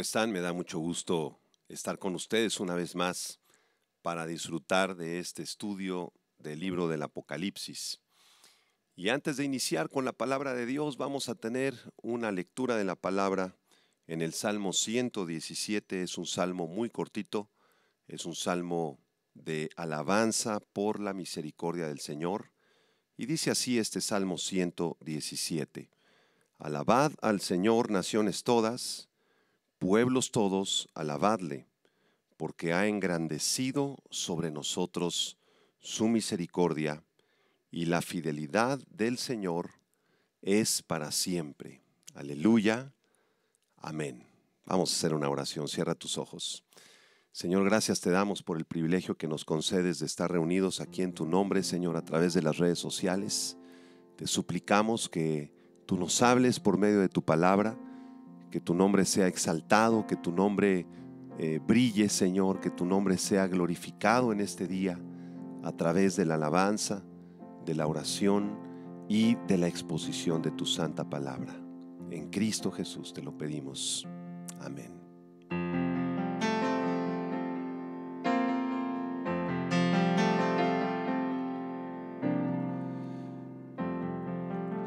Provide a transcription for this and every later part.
están? Me da mucho gusto estar con ustedes una vez más para disfrutar de este estudio del libro del Apocalipsis. Y antes de iniciar con la palabra de Dios, vamos a tener una lectura de la palabra en el Salmo 117. Es un salmo muy cortito, es un salmo de alabanza por la misericordia del Señor. Y dice así este Salmo 117. Alabad al Señor, naciones todas, pueblos todos, alabadle, porque ha engrandecido sobre nosotros su misericordia, y la fidelidad del Señor es para siempre. Aleluya. Amén. Vamos a hacer una oración. Cierra tus ojos. Señor, gracias te damos por el privilegio que nos concedes de estar reunidos aquí en tu nombre, Señor, a través de las redes sociales. Te suplicamos que tú nos hables por medio de tu palabra, que tu nombre sea exaltado, que tu nombre brille, Señor, que tu nombre sea glorificado en este día a través de la alabanza, de la oración y de la exposición de tu santa palabra. En Cristo Jesús te lo pedimos. Amén.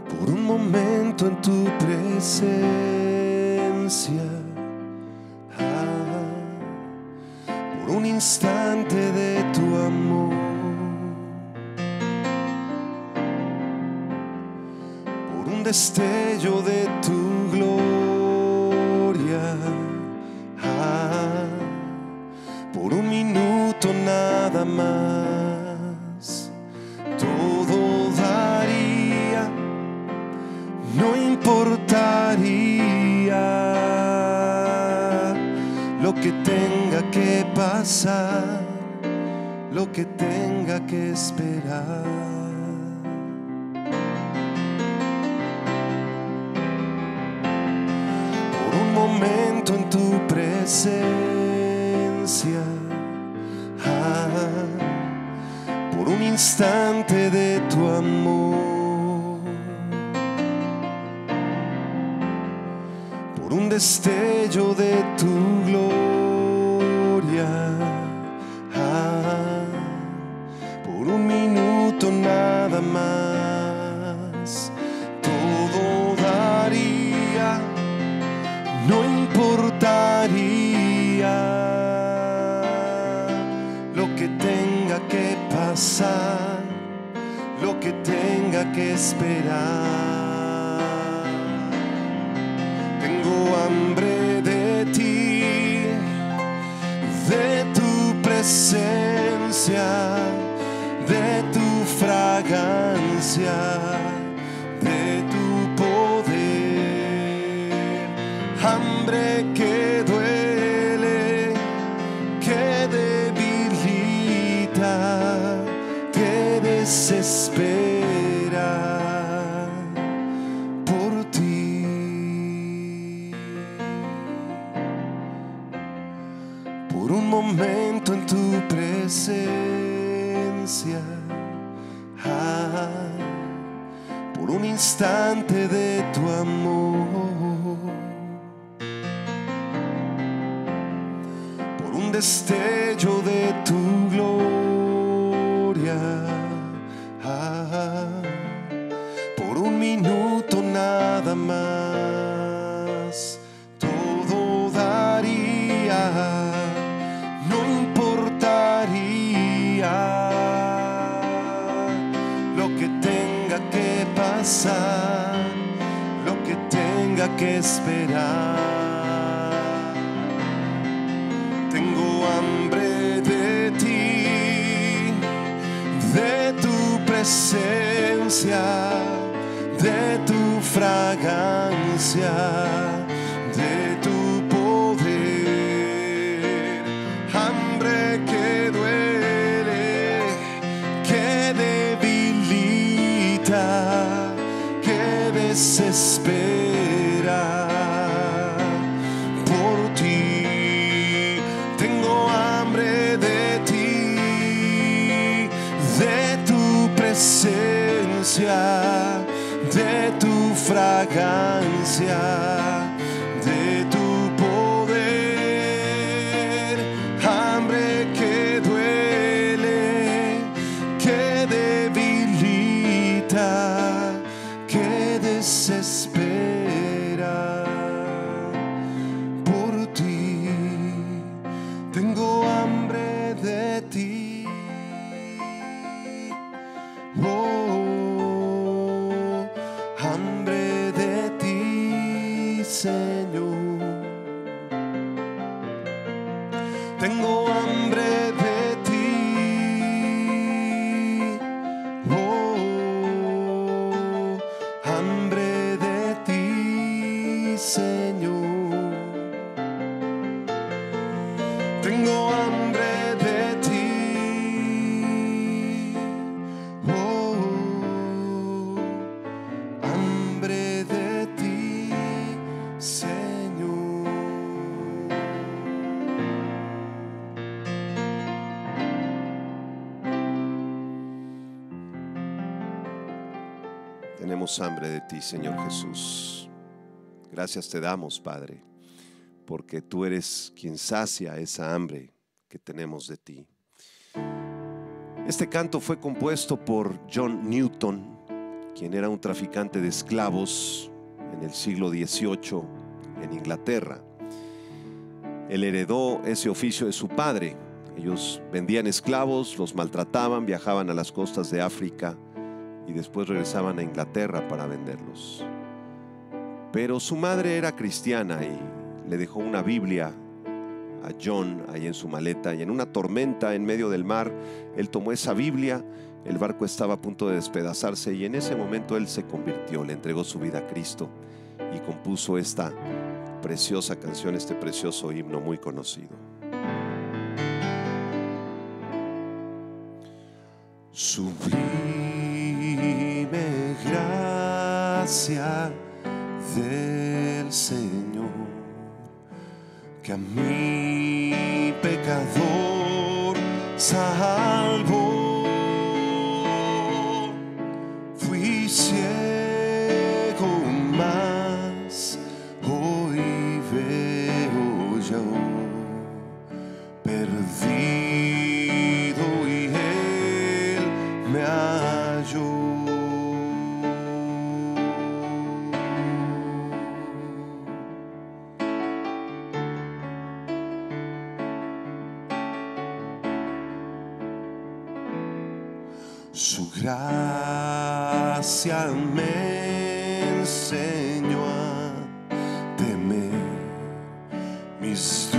Por un momento en tu presencia, por un instante de tu amor, por un destello de tu gloria, por un minuto nada más, todo daría, no importaría lo que tenga que pasar, lo que tenga que esperar. Por un momento en tu presencia, por un instante de tu amor, por un destello de tu gloria, por un minuto nada más, todo daría, no importaría lo que tenga que pasar, lo que tenga que esperar. Tengo hambre de ti, de tu presencia, de tu fragancia, de tu poder. Hambre que duele, que debilita, que desespera por ti. Por un momento en tu presencia, por un instante de tu amor, por un destello de tu gloria, por un minuto nada más, todo daría, no importaría lo que tenga que pasar, lo que tenga que esperar. Tengo hambre de ti, de tu presencia, de tu fragancia, de tu poder. Hambre que duele, que debilita, que desespera por ti. Tengo hambre de ti, de tu presencia, de tu fragancia, de tu poder. Tenemos hambre de ti, Señor Jesús. Gracias te damos, Padre, porque tú eres quien sacia esa hambre que tenemos de ti. Este canto fue compuesto por John Newton, quien era un traficante de esclavos en el siglo XVIII en Inglaterra. Él heredó ese oficio de su padre. Ellos vendían esclavos, los maltrataban, viajaban a las costas de África y después regresaban a Inglaterra para venderlos. Pero su madre era cristiana y le dejó una Biblia a John ahí en su maleta, y en una tormenta en medio del mar él tomó esa Biblia. El barco estaba a punto de despedazarse y en ese momento él se convirtió, le entregó su vida a Cristo y compuso esta preciosa canción, este precioso himno muy conocido. Sublime gracia del Señor, que a mi pecador salvó. Fui ciego, mas hoy veo yo, perdido y Él me halló. Su gracia me enseñó a temer, mis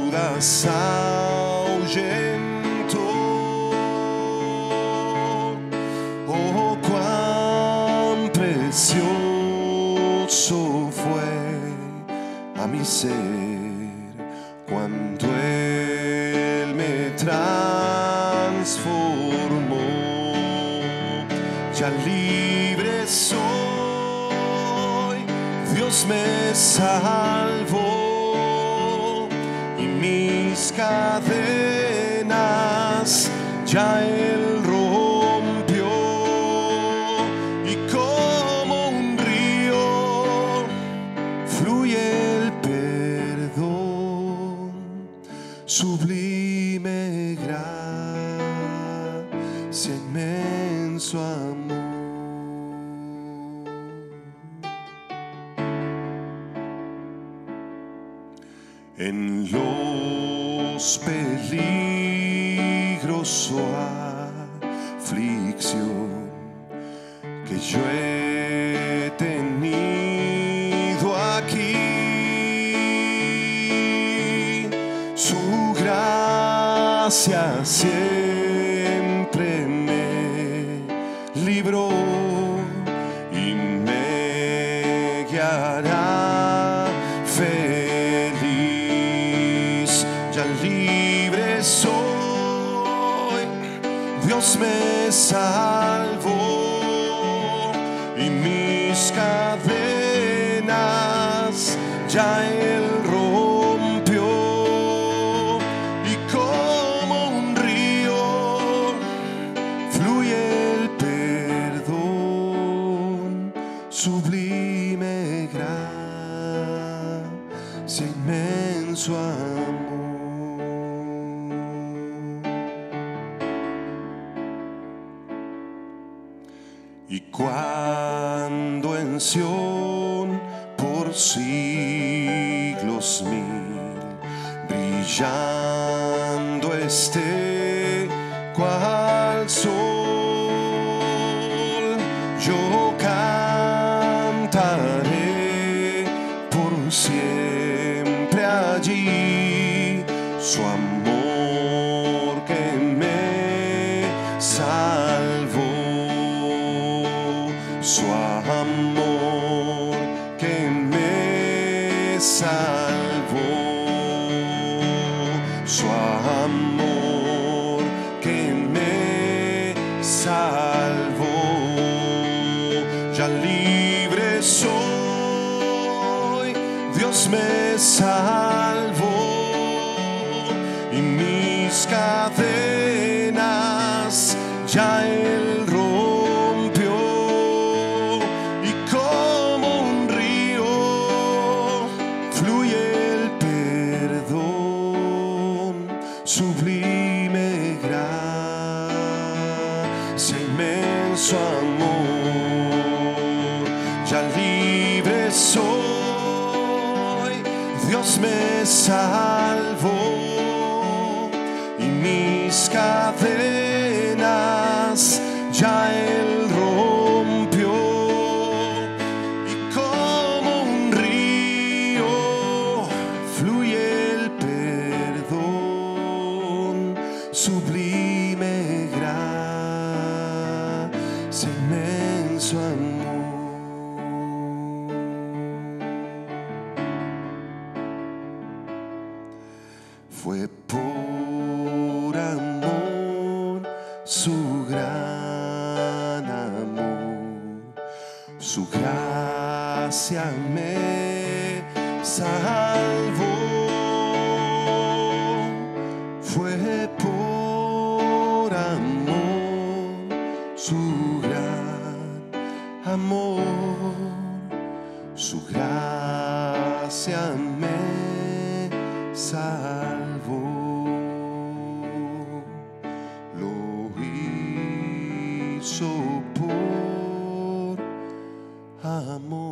dudas ahuyentó. Oh, cuán precioso fue a mi ser cuando Él me transformó. Ya libre soy, Dios me salvó y mis cadenas ya Él rompió, y como un río fluye el perdón, sublime gracia, inmenso amor. En los peligros o aflicción que yo he tenido aquí, su gracia siempre me libró y me guiará feliz. Ya libre soy, Dios me salvó y mis cadenas ya Él rompió, y como un río fluye el perdón, sublime gracia, inmenso amor. Y cuando en Sión por siglos mil brillando esté cual sol, yo cantaré por siempre allí su amor que me salvó, su amor que me salvó, su amor que me salvó. Ya libre soy, Dios me salvó y mis cadenas ya Él rompió, sublime gracia, inmenso amor, ya libre soy, Dios me salvó y mis cadenas ya Él rompió, y como un río fluye el perdón, sublime gracia, inmenso amor. Fue por amor, su gran amor, su gracia me salvó. Fue por amor, su gran amor, su gracia me salvó. Lo hizo por amor.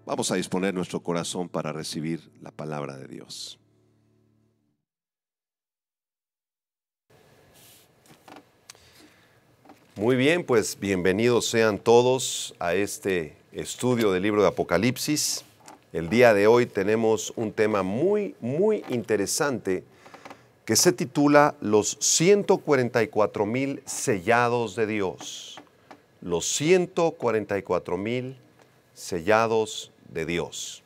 Vamos a disponer nuestro corazón para recibir la palabra de Dios. Muy bien, pues bienvenidos sean todos a este estudio del libro de Apocalipsis. El día de hoy tenemos un tema muy interesante que se titula Los 144,000 sellados de Dios. Los 144,000 sellados de Dios.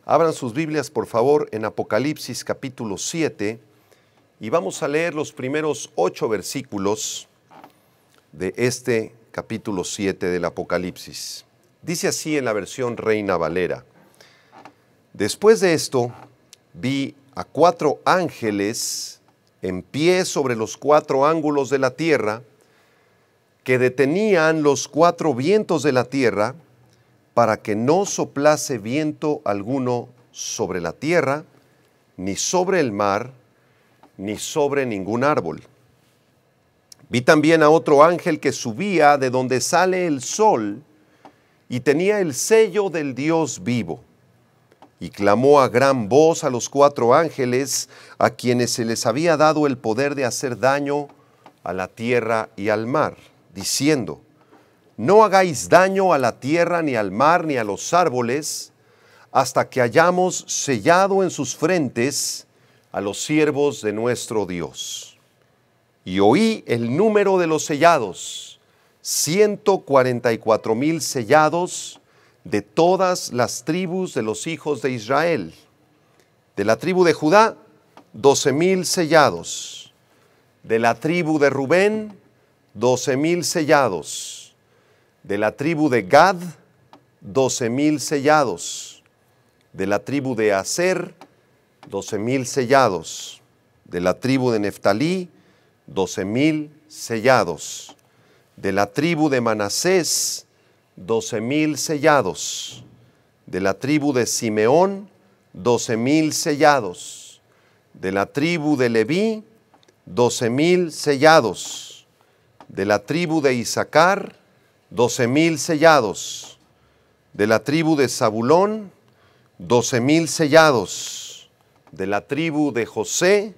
Abran sus Biblias, por favor, en Apocalipsis capítulo 7 y vamos a leer los primeros 8 versículos de este capítulo 7 del Apocalipsis. Dice así en la versión Reina Valera: Después de esto, vi a 4 ángeles en pie sobre los 4 ángulos de la tierra, que detenían los 4 vientos de la tierra, para que no soplase viento alguno sobre la tierra, ni sobre el mar, ni sobre ningún árbol. Vi también a otro ángel que subía de donde sale el sol y tenía el sello del Dios vivo. Y clamó a gran voz a los 4 ángeles a quienes se les había dado el poder de hacer daño a la tierra y al mar, diciendo: No hagáis daño a la tierra, ni al mar, ni a los árboles, hasta que hayamos sellado en sus frentes a los siervos de nuestro Dios. Y oí el número de los sellados, 144,000 sellados de todas las tribus de los hijos de Israel. De la tribu de Judá, 12,000 sellados. De la tribu de Rubén, 12,000 sellados. De la tribu de Gad, 12,000 sellados. De la tribu de Aser, 12,000 sellados. De la tribu de Neftalí, 12,000 sellados. De la tribu de Manasés, 12,000 sellados. De la tribu de Simeón, 12,000 sellados. De la tribu de Leví, 12,000 sellados. De la tribu de Isaacar, 12,000 sellados. De la tribu de Zabulón, 12,000 sellados. De la tribu de José,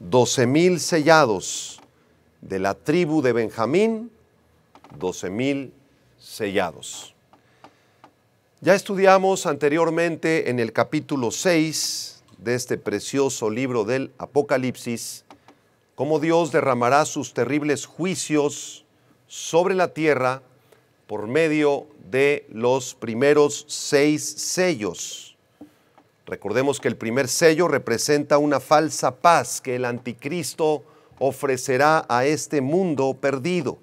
12,000 sellados. De la tribu de Benjamín, 12,000 sellados. Ya estudiamos anteriormente en el capítulo 6 de este precioso libro del Apocalipsis cómo Dios derramará sus terribles juicios sobre la tierra por medio de los primeros 6 sellos. Recordemos que el primer sello representa una falsa paz que el anticristo ofrecerá a este mundo perdido.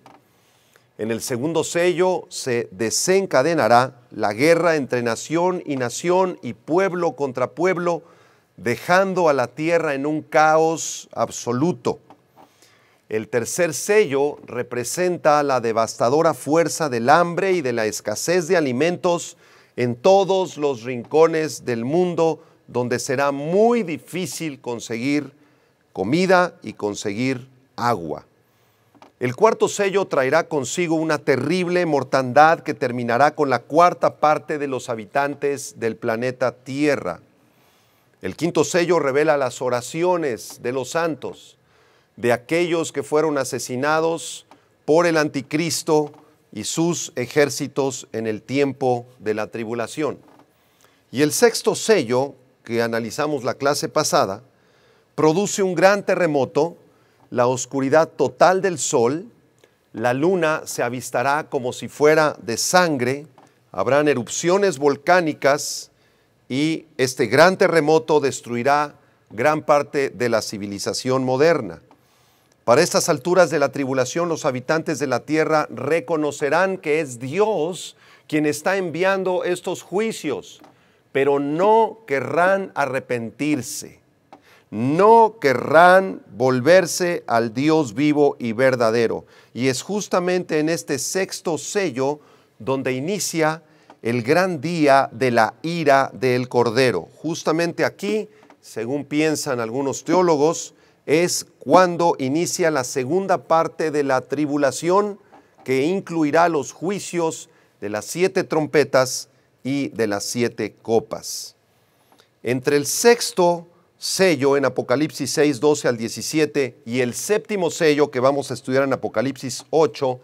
En el segundo sello se desencadenará la guerra entre nación y pueblo contra pueblo, dejando a la tierra en un caos absoluto. El tercer sello representa la devastadora fuerza del hambre y de la escasez de alimentos en todos los rincones del mundo donde será muy difícil conseguir comida y conseguir agua. El cuarto sello traerá consigo una terrible mortandad que terminará con la cuarta parte de los habitantes del planeta Tierra. El quinto sello revela las oraciones de los santos, de aquellos que fueron asesinados por el anticristo y sus ejércitos en el tiempo de la tribulación. Y el sexto sello, que analizamos la clase pasada, produce un gran terremoto, la oscuridad total del sol, la luna se avistará como si fuera de sangre, habrán erupciones volcánicas y este gran terremoto destruirá gran parte de la civilización moderna. Para estas alturas de la tribulación, los habitantes de la tierra reconocerán que es Dios quien está enviando estos juicios, pero no querrán arrepentirse, no querrán volverse al Dios vivo y verdadero. Y es justamente en este sexto sello donde inicia el gran día de la ira del Cordero. Justamente aquí, según piensan algunos teólogos, es cuando inicia la segunda parte de la tribulación, que incluirá los juicios de las 7 trompetas y de las 7 copas. Entre el sexto sello en Apocalipsis 6, 12 al 17 y el séptimo sello que vamos a estudiar en Apocalipsis 8,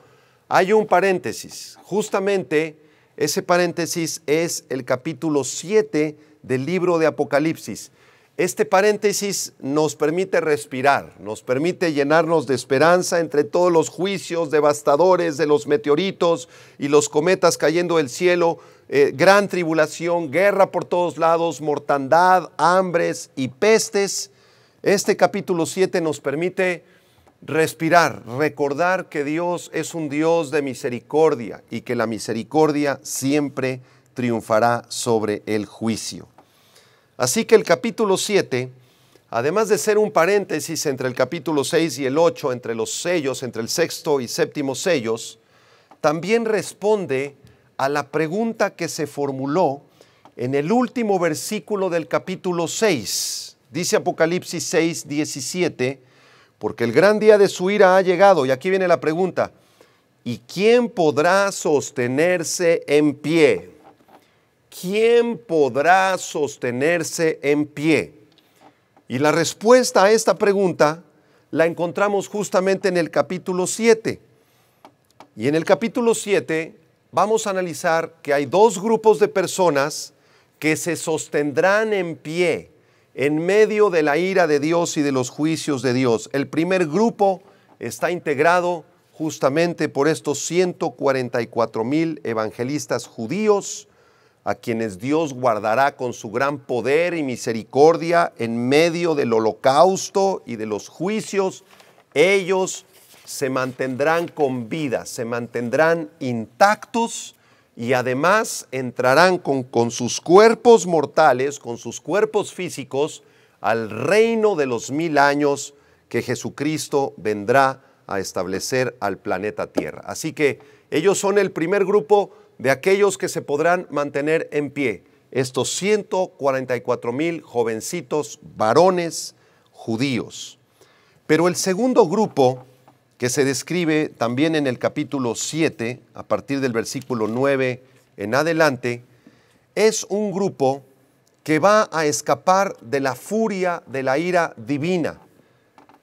hay un paréntesis. Justamente ese paréntesis es el capítulo 7 del libro de Apocalipsis. Este paréntesis nos permite respirar, nos permite llenarnos de esperanza entre todos los juicios devastadores de los meteoritos y los cometas cayendo del cielo, gran tribulación, guerra por todos lados, mortandad, hambres y pestes. Este capítulo 7 nos permite respirar, recordar que Dios es un Dios de misericordia y que la misericordia siempre triunfará sobre el juicio. Así que el capítulo 7, además de ser un paréntesis entre el capítulo 6 y el 8, entre los sellos, entre el sexto y séptimo sellos, también responde a la pregunta que se formuló en el último versículo del capítulo 6. Dice Apocalipsis 6, 17, porque el gran día de su ira ha llegado. Y aquí viene la pregunta, ¿y quién podrá sostenerse en pie? ¿Quién podrá sostenerse en pie? Y la respuesta a esta pregunta la encontramos justamente en el capítulo 7. Y en el capítulo 7 vamos a analizar que hay 2 grupos de personas que se sostendrán en pie en medio de la ira de Dios y de los juicios de Dios. El primer grupo está integrado justamente por estos 144,000 evangelistas judíos, a quienes Dios guardará con su gran poder y misericordia en medio del holocausto y de los juicios. Ellos se mantendrán con vida, se mantendrán intactos y además entrarán con sus cuerpos mortales, con sus cuerpos físicos, al reino de los 1000 años que Jesucristo vendrá a establecer al planeta Tierra. Así que ellos son el primer grupo de aquellos que se podrán mantener en pie, estos 144,000 jovencitos varones judíos. Pero el segundo grupo, que se describe también en el capítulo 7, a partir del versículo 9 en adelante, es un grupo que va a escapar de la furia de la ira divina,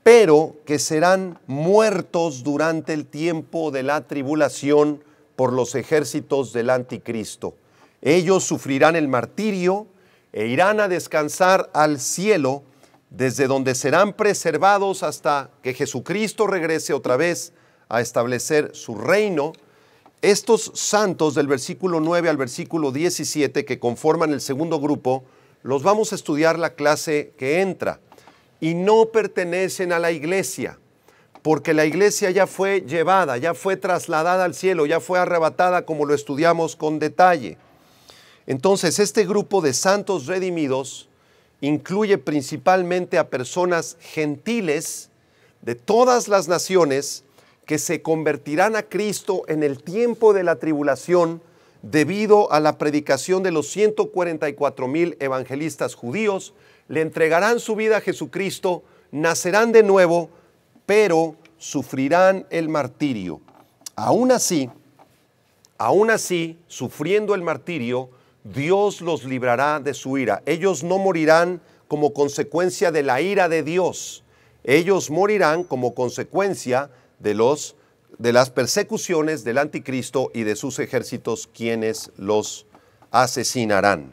pero que serán muertos durante el tiempo de la tribulación por los ejércitos del anticristo. Ellos sufrirán el martirio e irán a descansar al cielo, desde donde serán preservados hasta que Jesucristo regrese otra vez a establecer su reino. Estos santos del versículo 9 al versículo 17 que conforman el segundo grupo, los vamos a estudiar la clase que entra, y no pertenecen a la iglesia, porque la iglesia ya fue llevada, ya fue trasladada al cielo, ya fue arrebatada, como lo estudiamos con detalle. Entonces, este grupo de santos redimidos incluye principalmente a personas gentiles de todas las naciones que se convertirán a Cristo en el tiempo de la tribulación, debido a la predicación de los 144,000 evangelistas judíos, le entregarán su vida a Jesucristo, nacerán de nuevo, pero sufrirán el martirio. Aún así, sufriendo el martirio, Dios los librará de su ira. Ellos no morirán como consecuencia de la ira de Dios. Ellos morirán como consecuencia de las persecuciones del anticristo y de sus ejércitos, quienes los asesinarán.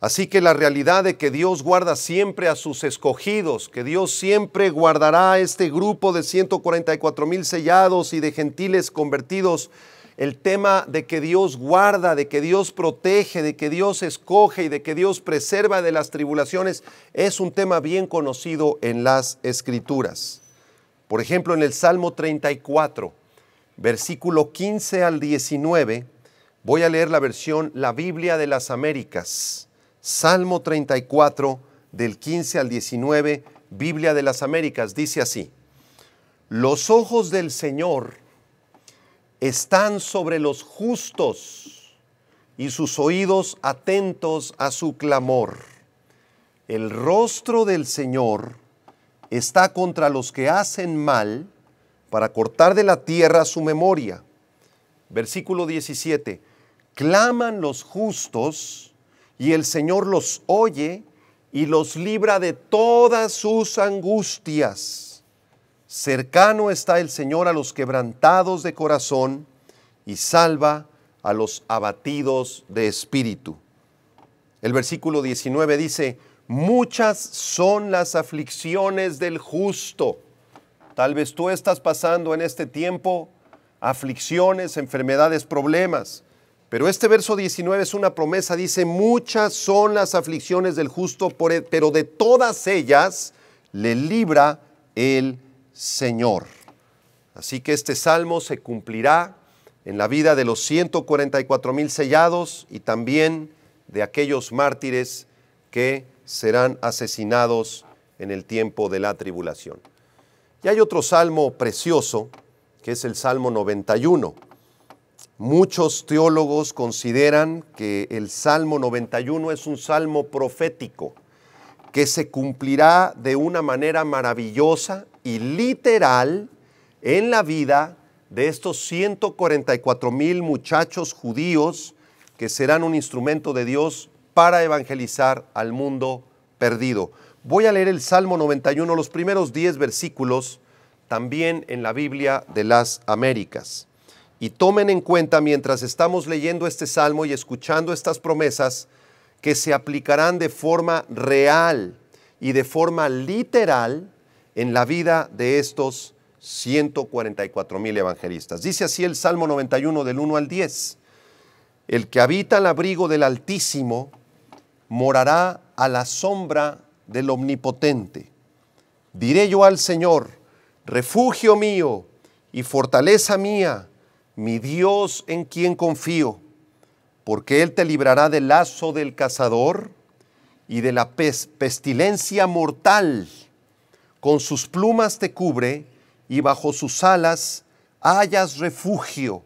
Así que la realidad de que Dios guarda siempre a sus escogidos, que Dios siempre guardará a este grupo de 144,000 sellados y de gentiles convertidos, el tema de que Dios guarda, de que Dios protege, de que Dios escoge y de que Dios preserva de las tribulaciones, es un tema bien conocido en las Escrituras. Por ejemplo, en el Salmo 34, versículo 15 al 19, voy a leer la versión La Biblia de las Américas. Salmo 34, del 15 al 19, Biblia de las Américas, dice así: Los ojos del Señor están sobre los justos y sus oídos atentos a su clamor. El rostro del Señor está contra los que hacen mal, para cortar de la tierra su memoria. Versículo 17, claman los justos y el Señor los oye y los libra de todas sus angustias. Cercano está el Señor a los quebrantados de corazón y salva a los abatidos de espíritu. El versículo 19 dice: muchas son las aflicciones del justo. Tal vez tú estás pasando en este tiempo aflicciones, enfermedades, problemas. Pero este verso 19 es una promesa, dice: muchas son las aflicciones del justo, pero de todas ellas le libra el Señor. Así que este salmo se cumplirá en la vida de los 144,000 sellados y también de aquellos mártires que serán asesinados en el tiempo de la tribulación. Y hay otro salmo precioso, que es el Salmo 91. Muchos teólogos consideran que el Salmo 91 es un salmo profético que se cumplirá de una manera maravillosa y literal en la vida de estos 144,000 muchachos judíos que serán un instrumento de Dios para evangelizar al mundo perdido. Voy a leer el Salmo 91, los primeros 10 versículos, también en la Biblia de las Américas. Y tomen en cuenta, mientras estamos leyendo este salmo y escuchando estas promesas, que se aplicarán de forma real y de forma literal en la vida de estos 144,000 evangelistas. Dice así el Salmo 91 del 1 al 10. El que habita al abrigo del Altísimo morará a la sombra del Omnipotente. Diré yo al Señor: refugio mío y fortaleza mía, mi Dios en quien confío, porque Él te librará del lazo del cazador y de la pestilencia mortal. Con sus plumas te cubre y bajo sus alas hallas refugio.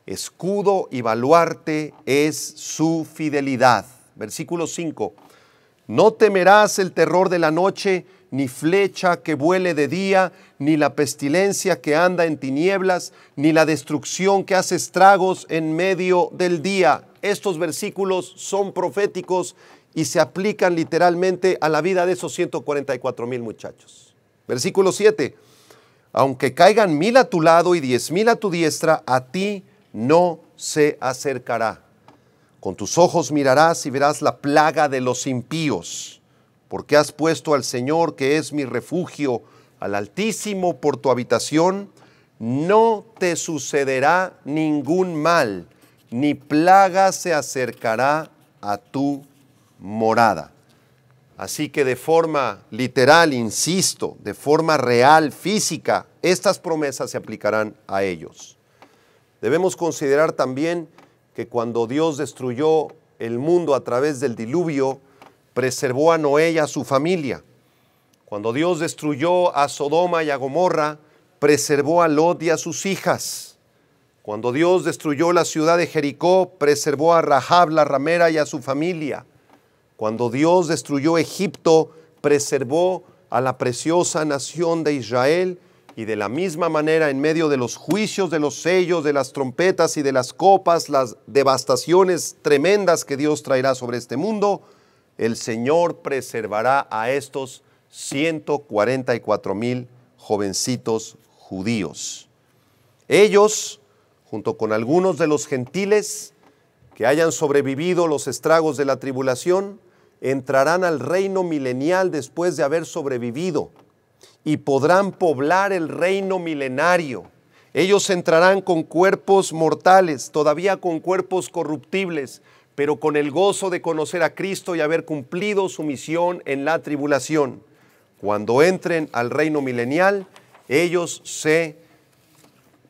Escudo y baluarte es su fidelidad. Versículo 5. No temerás el terror de la noche, ni flecha que vuele de día, ni la pestilencia que anda en tinieblas, ni la destrucción que hace estragos en medio del día. Estos versículos son proféticos y se aplican literalmente a la vida de esos 144,000 muchachos. Versículo 7. Aunque caigan 1,000 a tu lado y 10,000 a tu diestra, a ti no se acercará. Con tus ojos mirarás y verás la plaga de los impíos, porque has puesto al Señor, que es mi refugio, al Altísimo por tu habitación. No te sucederá ningún mal, ni plaga se acercará a tu morada. Así que de forma literal, insisto, de forma real, física, estas promesas se aplicarán a ellos. Debemos considerar también que cuando Dios destruyó el mundo a través del diluvio, preservó a Noé y a su familia. Cuando Dios destruyó a Sodoma y a Gomorra, preservó a Lot y a sus hijas. Cuando Dios destruyó la ciudad de Jericó, preservó a Rahab la ramera y a su familia. Cuando Dios destruyó Egipto, preservó a la preciosa nación de Israel. Y de la misma manera, en medio de los juicios, de los sellos, de las trompetas y de las copas, las devastaciones tremendas que Dios traerá sobre este mundo, el Señor preservará a estos 144,000 jovencitos judíos. Ellos, junto con algunos de los gentiles que hayan sobrevivido los estragos de la tribulación, entrarán al reino milenial después de haber sobrevivido y podrán poblar el reino milenario. Ellos entrarán con cuerpos mortales, todavía con cuerpos corruptibles, pero con el gozo de conocer a Cristo y haber cumplido su misión en la tribulación. Cuando entren al reino milenial, ellos se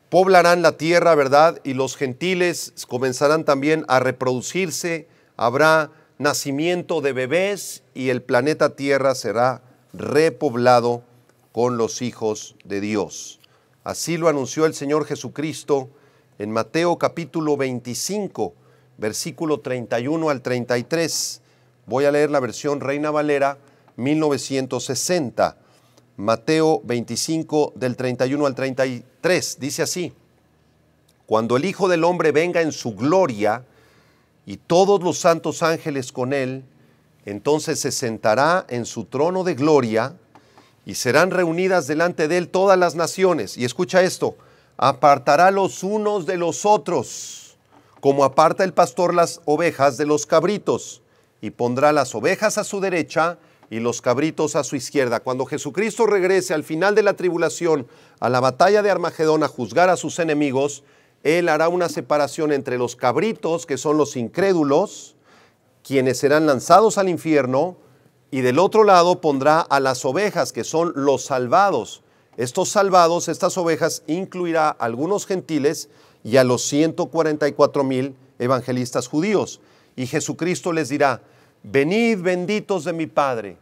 poblarán la tierra, ¿verdad? Y los gentiles comenzarán también a reproducirse, habrá nacimiento de bebés y el planeta Tierra será repoblado con los hijos de Dios. Así lo anunció el Señor Jesucristo en Mateo capítulo 25, versículo 31 al 33. Voy a leer la versión Reina Valera 1960. Mateo 25 del 31 al 33. Dice así: cuando el Hijo del Hombre venga en su gloria y todos los santos ángeles con él, entonces se sentará en su trono de gloria y serán reunidas delante de él todas las naciones. Y escucha esto: apartará los unos de los otros, como aparta el pastor las ovejas de los cabritos, y pondrá las ovejas a su derecha y los cabritos a su izquierda. Cuando Jesucristo regrese al final de la tribulación a la batalla de Armagedón a juzgar a sus enemigos, Él hará una separación entre los cabritos, que son los incrédulos, quienes serán lanzados al infierno, y del otro lado pondrá a las ovejas, que son los salvados. Estos salvados, estas ovejas, incluirá a algunos gentiles y a los 144,000 evangelistas judíos. Y Jesucristo les dirá: venid benditos de mi Padre,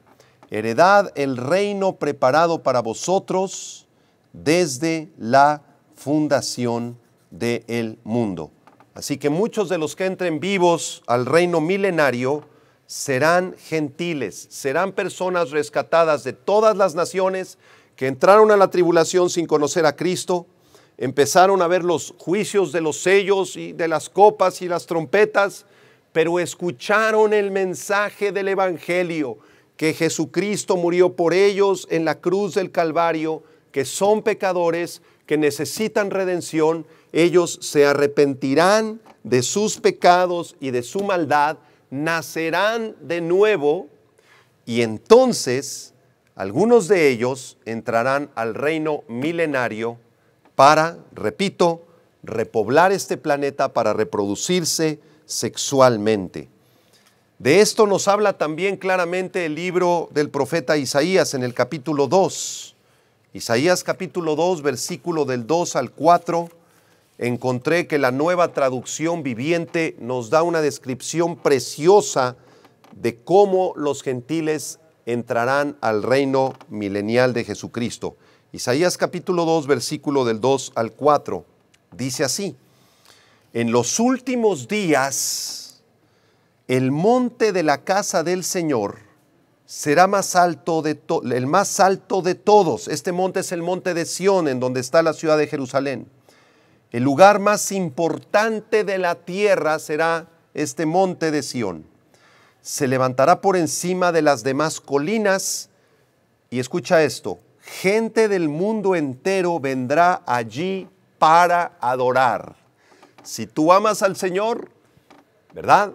heredad el reino preparado para vosotros desde la fundación del mundo. Así que muchos de los que entren vivos al reino milenario serán gentiles, serán personas rescatadas de todas las naciones que entraron a la tribulación sin conocer a Cristo, empezaron a ver los juicios de los sellos y de las copas y las trompetas, pero escucharon el mensaje del Evangelio, que Jesucristo murió por ellos en la cruz del Calvario, que son pecadores, que necesitan redención. Ellos se arrepentirán de sus pecados y de su maldad, nacerán de nuevo, y entonces algunos de ellos entrarán al reino milenario para, repito, repoblar este planeta, para reproducirse sexualmente. De esto nos habla también claramente el libro del profeta Isaías en el capítulo 2. Isaías capítulo 2, versículo del 2 al 4. Encontré que la Nueva Traducción Viviente nos da una descripción preciosa de cómo los gentiles entrarán al reino milenial de Jesucristo. Isaías capítulo 2, versículo del 2 al 4. Dice así: en los últimos días, el monte de la casa del Señor será más alto el más alto de todos. Este monte es el monte de Sión, en donde está la ciudad de Jerusalén. El lugar más importante de la tierra será este monte de Sión. Se levantará por encima de las demás colinas, y escucha esto: gente del mundo entero vendrá allí para adorar. Si tú amas al Señor, ¿verdad?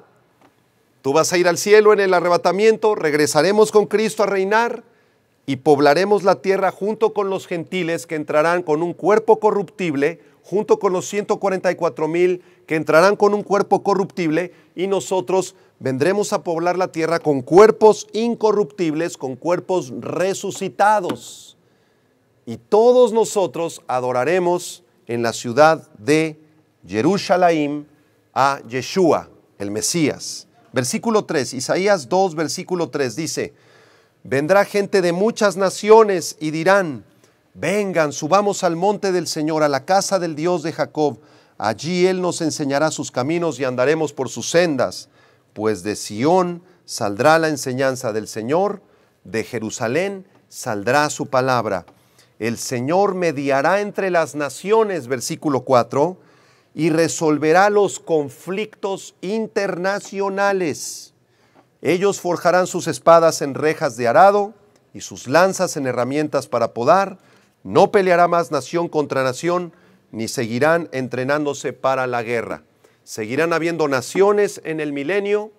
Tú vas a ir al cielo en el arrebatamiento, regresaremos con Cristo a reinar y poblaremos la tierra junto con los gentiles, que entrarán con un cuerpo corruptible, junto con los 144,000 que entrarán con un cuerpo corruptible, y nosotros vendremos a poblar la tierra con cuerpos incorruptibles, con cuerpos resucitados. Y todos nosotros adoraremos en la ciudad de Jerusalén a Yeshua, el Mesías. Versículo 3, Isaías 2, versículo 3 dice: vendrá gente de muchas naciones y dirán: vengan, subamos al monte del Señor, a la casa del Dios de Jacob, Allí Él nos enseñará sus caminos y andaremos por sus sendas, pues de Sión saldrá la enseñanza del Señor, de Jerusalén saldrá su palabra. El Señor mediará entre las naciones, versículo 4, y resolverá los conflictos internacionales. Ellos forjarán sus espadas en rejas de arado y sus lanzas en herramientas para podar. No peleará más nación contra nación, ni seguirán entrenándose para la guerra. Seguirán habiendo naciones en el milenio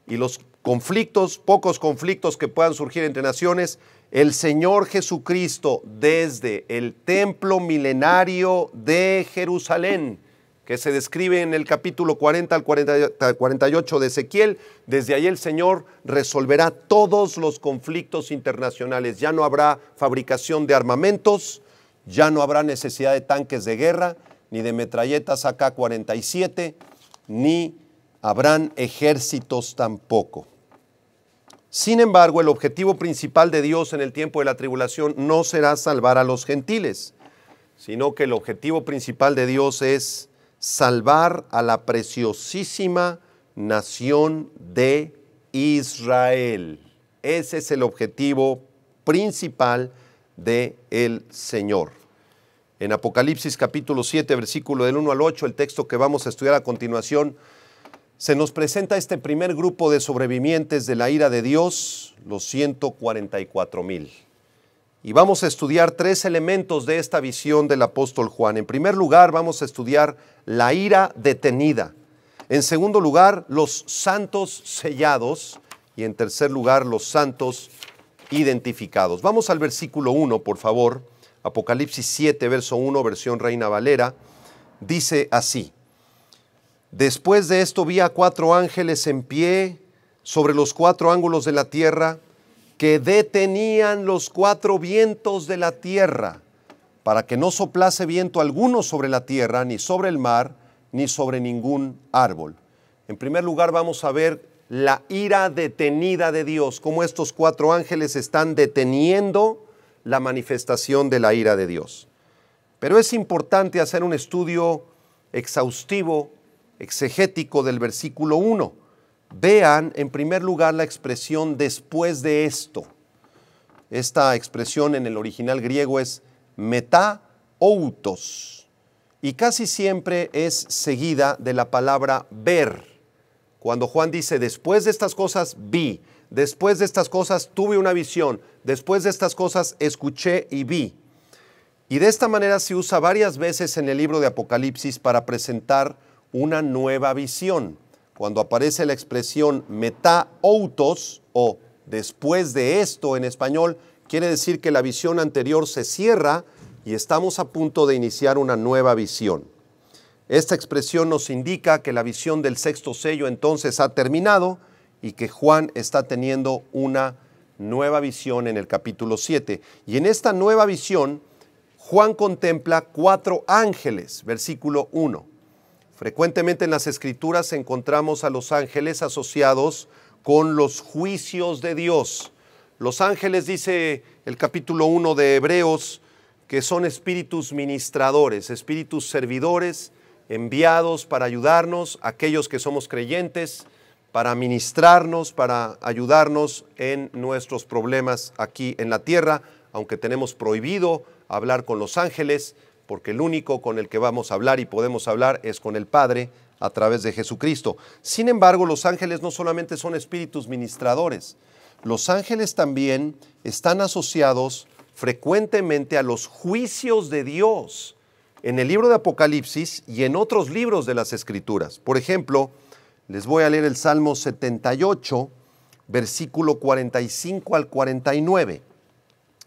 y los conflictos, pocos conflictos que puedan surgir entre naciones, el Señor Jesucristo desde el templo milenario de Jerusalén, que se describe en el capítulo 40 al 48 de Ezequiel, desde ahí el Señor resolverá todos los conflictos internacionales. Ya no habrá fabricación de armamentos, ya no habrá necesidad de tanques de guerra, ni de metralletas AK-47, ni habrán ejércitos tampoco. Sin embargo, el objetivo principal de Dios en el tiempo de la tribulación no será salvar a los gentiles, sino que el objetivo principal de Dios es salvar a la preciosísima nación de Israel. Ese es el objetivo principal del Señor. En Apocalipsis capítulo 7, versículo del 1 al 8, el texto que vamos a estudiar a continuación, se nos presenta este primer grupo de sobrevivientes de la ira de Dios, los 144,000. Y vamos a estudiar tres elementos de esta visión del apóstol Juan. En primer lugar, vamos a estudiar la ira detenida. En segundo lugar, los santos sellados. Y en tercer lugar, los santos identificados. Vamos al versículo 1, por favor. Apocalipsis 7, verso 1, versión Reina Valera. Dice así: Después de esto vi a 4 ángeles en pie sobre los 4 ángulos de la tierra, que detenían los 4 vientos de la tierra, para que no soplase viento alguno sobre la tierra, ni sobre el mar, ni sobre ningún árbol. En primer lugar, vamos a ver la ira detenida de Dios, cómo estos 4 ángeles están deteniendo la manifestación de la ira de Dios. Pero es importante hacer un estudio exhaustivo, exegético del versículo 1. Vean en primer lugar la expresión después de esto. Esta expresión en el original griego es metaoutos y casi siempre es seguida de la palabra ver. Cuando Juan dice después de estas cosas vi, después de estas cosas tuve una visión, después de estas cosas escuché y vi. Y de esta manera se usa varias veces en el libro de Apocalipsis para presentar una nueva visión. Cuando aparece la expresión metaoutos o después de esto en español, quiere decir que la visión anterior se cierra y estamos a punto de iniciar una nueva visión. Esta expresión nos indica que la visión del sexto sello entonces ha terminado y que Juan está teniendo una nueva visión en el capítulo 7. Y en esta nueva visión, Juan contempla 4 ángeles, versículo 1. Frecuentemente en las Escrituras encontramos a los ángeles asociados con los juicios de Dios. Los ángeles, dice el capítulo 1 de Hebreos, que son espíritus ministradores, espíritus servidores, enviados para ayudarnos, aquellos que somos creyentes, para ministrarnos, para ayudarnos en nuestros problemas aquí en la tierra, aunque tenemos prohibido hablar con los ángeles, porque el único con el que vamos a hablar y podemos hablar es con el Padre a través de Jesucristo. Sin embargo, los ángeles no solamente son espíritus ministradores, los ángeles también están asociados frecuentemente a los juicios de Dios en el libro de Apocalipsis y en otros libros de las Escrituras. Por ejemplo, les voy a leer el Salmo 78, versículo 45 al 49.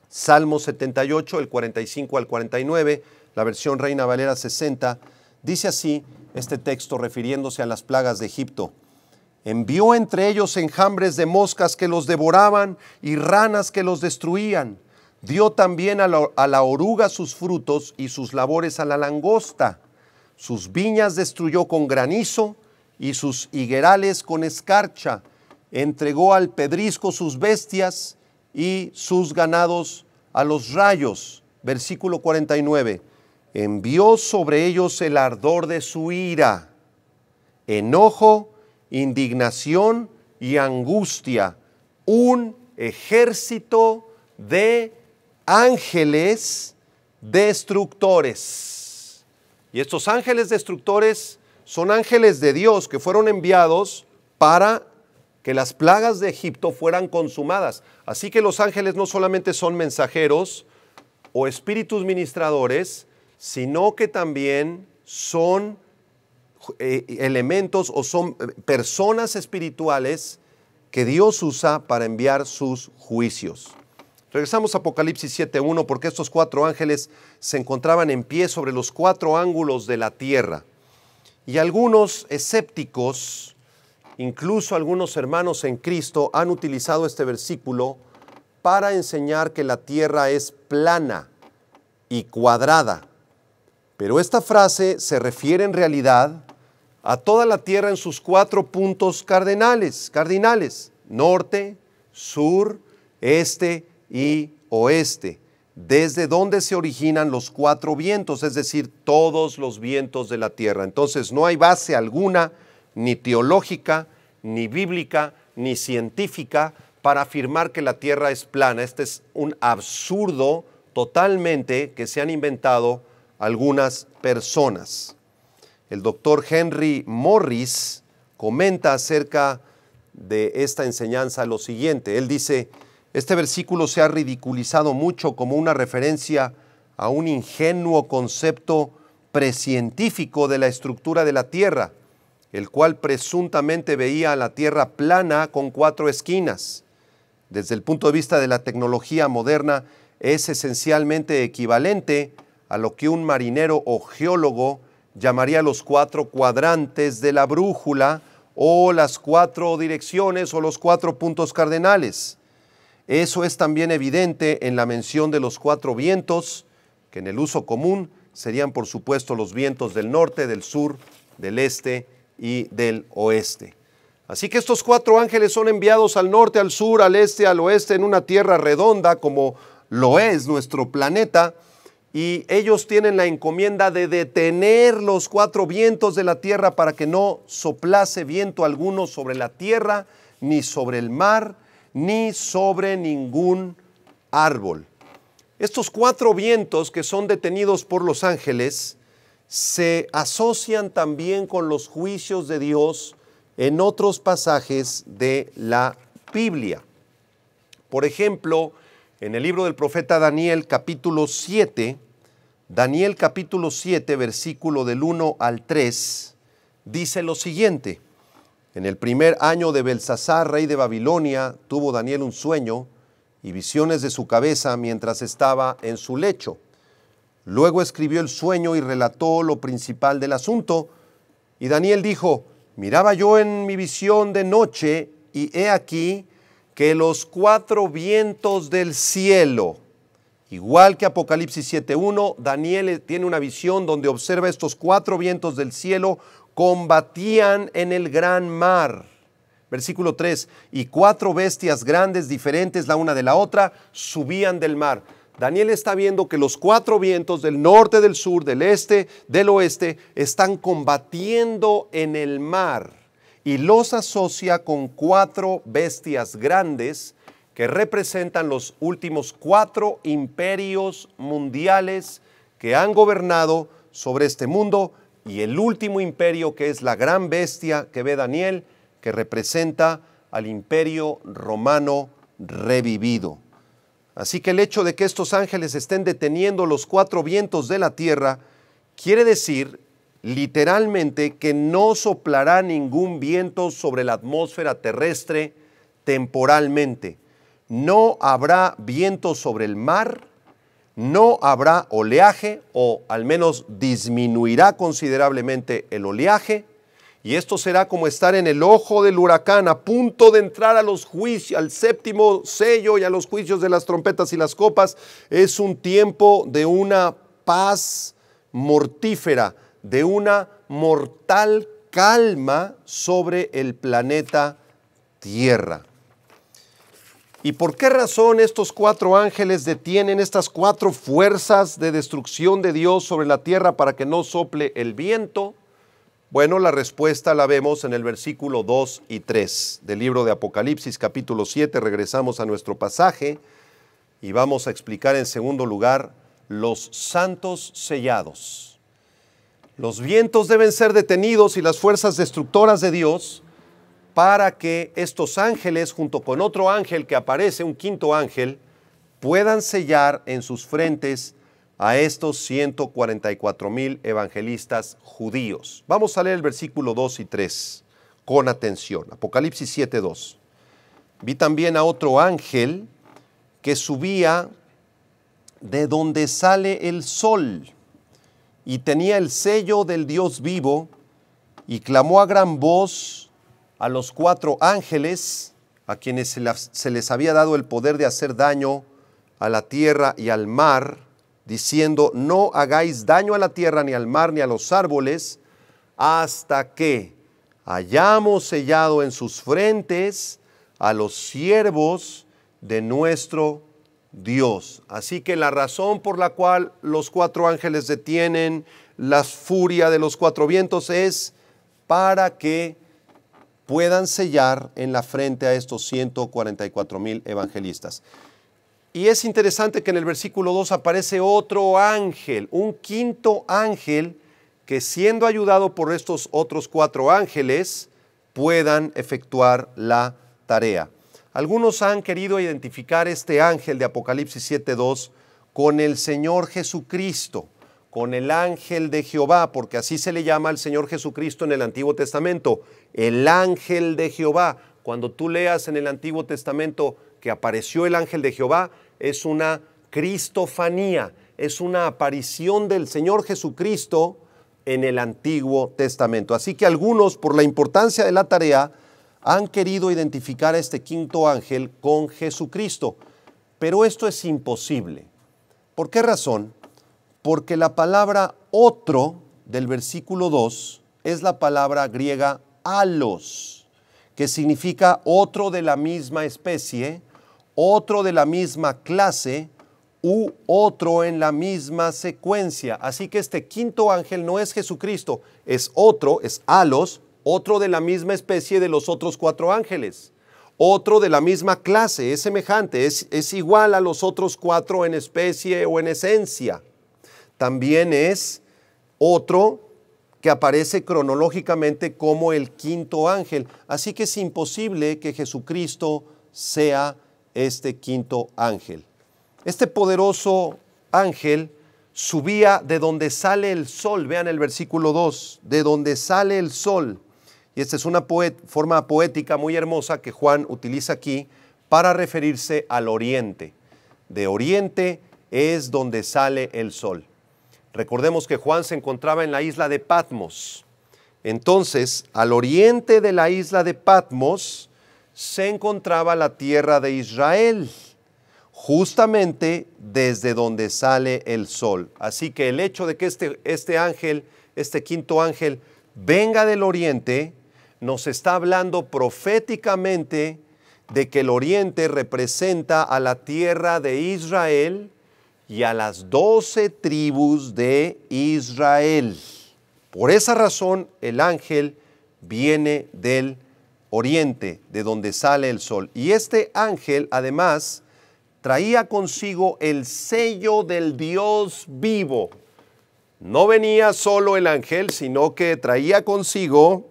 Salmo 78, el 45 al 49, la versión Reina Valera 60, dice así este texto refiriéndose a las plagas de Egipto. Envió entre ellos enjambres de moscas que los devoraban y ranas que los destruían. Dio también a la oruga sus frutos y sus labores a la langosta. Sus viñas destruyó con granizo y sus higuerales con escarcha. Entregó al pedrisco sus bestias y sus ganados a los rayos. Versículo 49. envió sobre ellos el ardor de su ira, enojo, indignación y angustia, un ejército de ángeles destructores. Y estos ángeles destructores son ángeles de Dios que fueron enviados para que las plagas de Egipto fueran consumadas. Así que los ángeles no solamente son mensajeros o espíritus ministradores, sino que también son elementos o son personas espirituales que Dios usa para enviar sus juicios. Regresamos a Apocalipsis 7:1 porque estos 4 ángeles se encontraban en pie sobre los 4 ángulos de la tierra. Y algunos escépticos, incluso algunos hermanos en Cristo, han utilizado este versículo para enseñar que la tierra es plana y cuadrada. Pero esta frase se refiere en realidad a toda la tierra en sus 4 puntos cardinales, norte, sur, este y oeste, desde donde se originan los 4 vientos, es decir, todos los vientos de la tierra. Entonces no hay base alguna, ni teológica, ni bíblica, ni científica, para afirmar que la tierra es plana. Este es un absurdo totalmente que se han inventado algunas personas. El doctor Henry Morris comenta acerca de esta enseñanza lo siguiente. Él dice: este versículo se ha ridiculizado mucho como una referencia a un ingenuo concepto precientífico de la estructura de la tierra, el cual presuntamente veía a la tierra plana con 4 esquinas. Desde el punto de vista de la tecnología moderna, es esencialmente equivalente a lo que un marinero o geólogo llamaría los 4 cuadrantes de la brújula o las 4 direcciones o los 4 puntos cardinales. Eso es también evidente en la mención de los 4 vientos, que en el uso común serían por supuesto los vientos del norte, del sur, del este y del oeste. Así que estos 4 ángeles son enviados al norte, al sur, al este, al oeste, en una tierra redonda como lo es nuestro planeta, y ellos tienen la encomienda de detener los 4 vientos de la tierra para que no soplase viento alguno sobre la tierra, ni sobre el mar, ni sobre ningún árbol. Estos 4 vientos que son detenidos por los ángeles se asocian también con los juicios de Dios en otros pasajes de la Biblia. Por ejemplo, en el libro del profeta Daniel, capítulo 7, versículo del 1 al 3, dice lo siguiente: en el primer año de Belsasar, rey de Babilonia, tuvo Daniel un sueño y visiones de su cabeza mientras estaba en su lecho. Luego escribió el sueño y relató lo principal del asunto. Y Daniel dijo: miraba yo en mi visión de noche, y he aquí que los 4 vientos del cielo, igual que Apocalipsis 7:1, Daniel tiene una visión donde observa estos 4 vientos del cielo combatían en el gran mar. Versículo 3, y 4 bestias grandes, diferentes la una de la otra, subían del mar. Daniel está viendo que los 4 vientos del norte, del sur, del este, del oeste, están combatiendo en el mar, y los asocia con 4 bestias grandes que representan los últimos 4 imperios mundiales que han gobernado sobre este mundo, y el último imperio, que es la gran bestia que ve Daniel, que representa al imperio romano revivido. Así que el hecho de que estos ángeles estén deteniendo los 4 vientos de la tierra quiere decir literalmente que no soplará ningún viento sobre la atmósfera terrestre temporalmente. No habrá viento sobre el mar, no habrá oleaje, o al menos disminuirá considerablemente el oleaje, y esto será como estar en el ojo del huracán, a punto de entrar a los juicios, al 7º sello y a los juicios de las trompetas y las copas. Es un tiempo de una paz mortífera, de una mortal calma sobre el planeta Tierra. ¿Y por qué razón estos 4 ángeles detienen estas 4 fuerzas de destrucción de Dios sobre la tierra para que no sople el viento? Bueno, la respuesta la vemos en el versículo 2 y 3 del libro de Apocalipsis, capítulo 7. Regresamos a nuestro pasaje y vamos a explicar en segundo lugar los santos sellados. Los vientos deben ser detenidos y las fuerzas destructoras de Dios para que estos ángeles, junto con otro ángel que aparece, un quinto ángel, puedan sellar en sus frentes a estos 144,000 evangelistas judíos. Vamos a leer el versículo 2 y 3 con atención. Apocalipsis 7:2. Vi también a otro ángel que subía de donde sale el sol y tenía el sello del Dios vivo y clamó a gran voz a los 4 ángeles a quienes se les había dado el poder de hacer daño a la tierra y al mar, diciendo: no hagáis daño a la tierra, ni al mar, ni a los árboles, hasta que hayamos sellado en sus frentes a los siervos de nuestro Dios. Así que la razón por la cual los 4 ángeles detienen la furia de los 4 vientos es para que puedan sellar en la frente a estos 144,000 evangelistas. Y es interesante que en el versículo 2 aparece otro ángel, un quinto ángel, que siendo ayudado por estos otros 4 ángeles, puedan efectuar la tarea. Algunos han querido identificar este ángel de Apocalipsis 7:2 con el Señor Jesucristo, con el ángel de Jehová, porque así se le llama al Señor Jesucristo en el Antiguo Testamento, el ángel de Jehová. Cuando tú leas en el Antiguo Testamento que apareció el ángel de Jehová, es una cristofanía, es una aparición del Señor Jesucristo en el Antiguo Testamento. Así que algunos, por la importancia de la tarea, han querido identificar a este quinto ángel con Jesucristo, pero esto es imposible. ¿Por qué razón? Porque la palabra otro del versículo 2 es la palabra griega alos, que significa otro de la misma especie, otro de la misma clase u otro en la misma secuencia. Así que este quinto ángel no es Jesucristo, es otro, es alos, otro de la misma especie de los otros 4 ángeles, otro de la misma clase, es semejante, es igual a los otros 4 en especie o en esencia. También es otro que aparece cronológicamente como el quinto ángel. Así que es imposible que Jesucristo sea este quinto ángel. Este poderoso ángel subía de donde sale el sol. Vean el versículo 2, de donde sale el sol. Y esta es una forma poética muy hermosa que Juan utiliza aquí para referirse al oriente. De oriente es donde sale el sol. Recordemos que Juan se encontraba en la isla de Patmos. Entonces, al oriente de la isla de Patmos se encontraba la tierra de Israel, justamente desde donde sale el sol. Así que el hecho de que este ángel, este quinto ángel, venga del oriente, nos está hablando proféticamente de que el oriente representa a la tierra de Israel y a las 12 tribus de Israel. Por esa razón el ángel viene del oriente, de donde sale el sol. Y este ángel además traía consigo el sello del Dios vivo. No venía solo el ángel, sino que traía consigo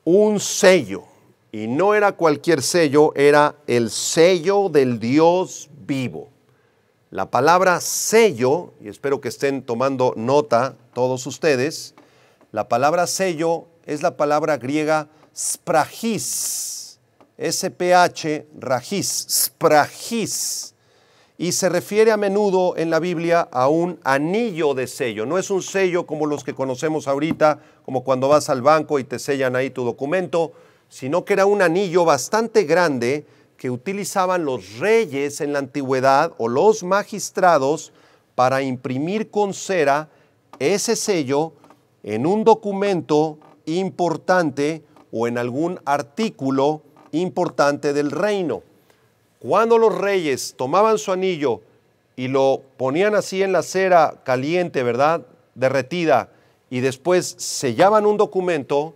un sello. Y no era cualquier sello, era el sello del Dios vivo. La palabra sello, y espero que estén tomando nota todos ustedes, la palabra sello es la palabra griega spragis, S-P-H, ragis, spragis, y se refiere a menudo en la Biblia a un anillo de sello. No es un sello como los que conocemos ahorita, como cuando vas al banco y te sellan ahí tu documento, sino que era un anillo bastante grande que utilizaban los reyes en la antigüedad o los magistrados para imprimir con cera ese sello en un documento importante o en algún artículo importante del reino. Cuando los reyes tomaban su anillo y lo ponían así en la cera caliente, ¿verdad?, derretida, y después sellaban un documento,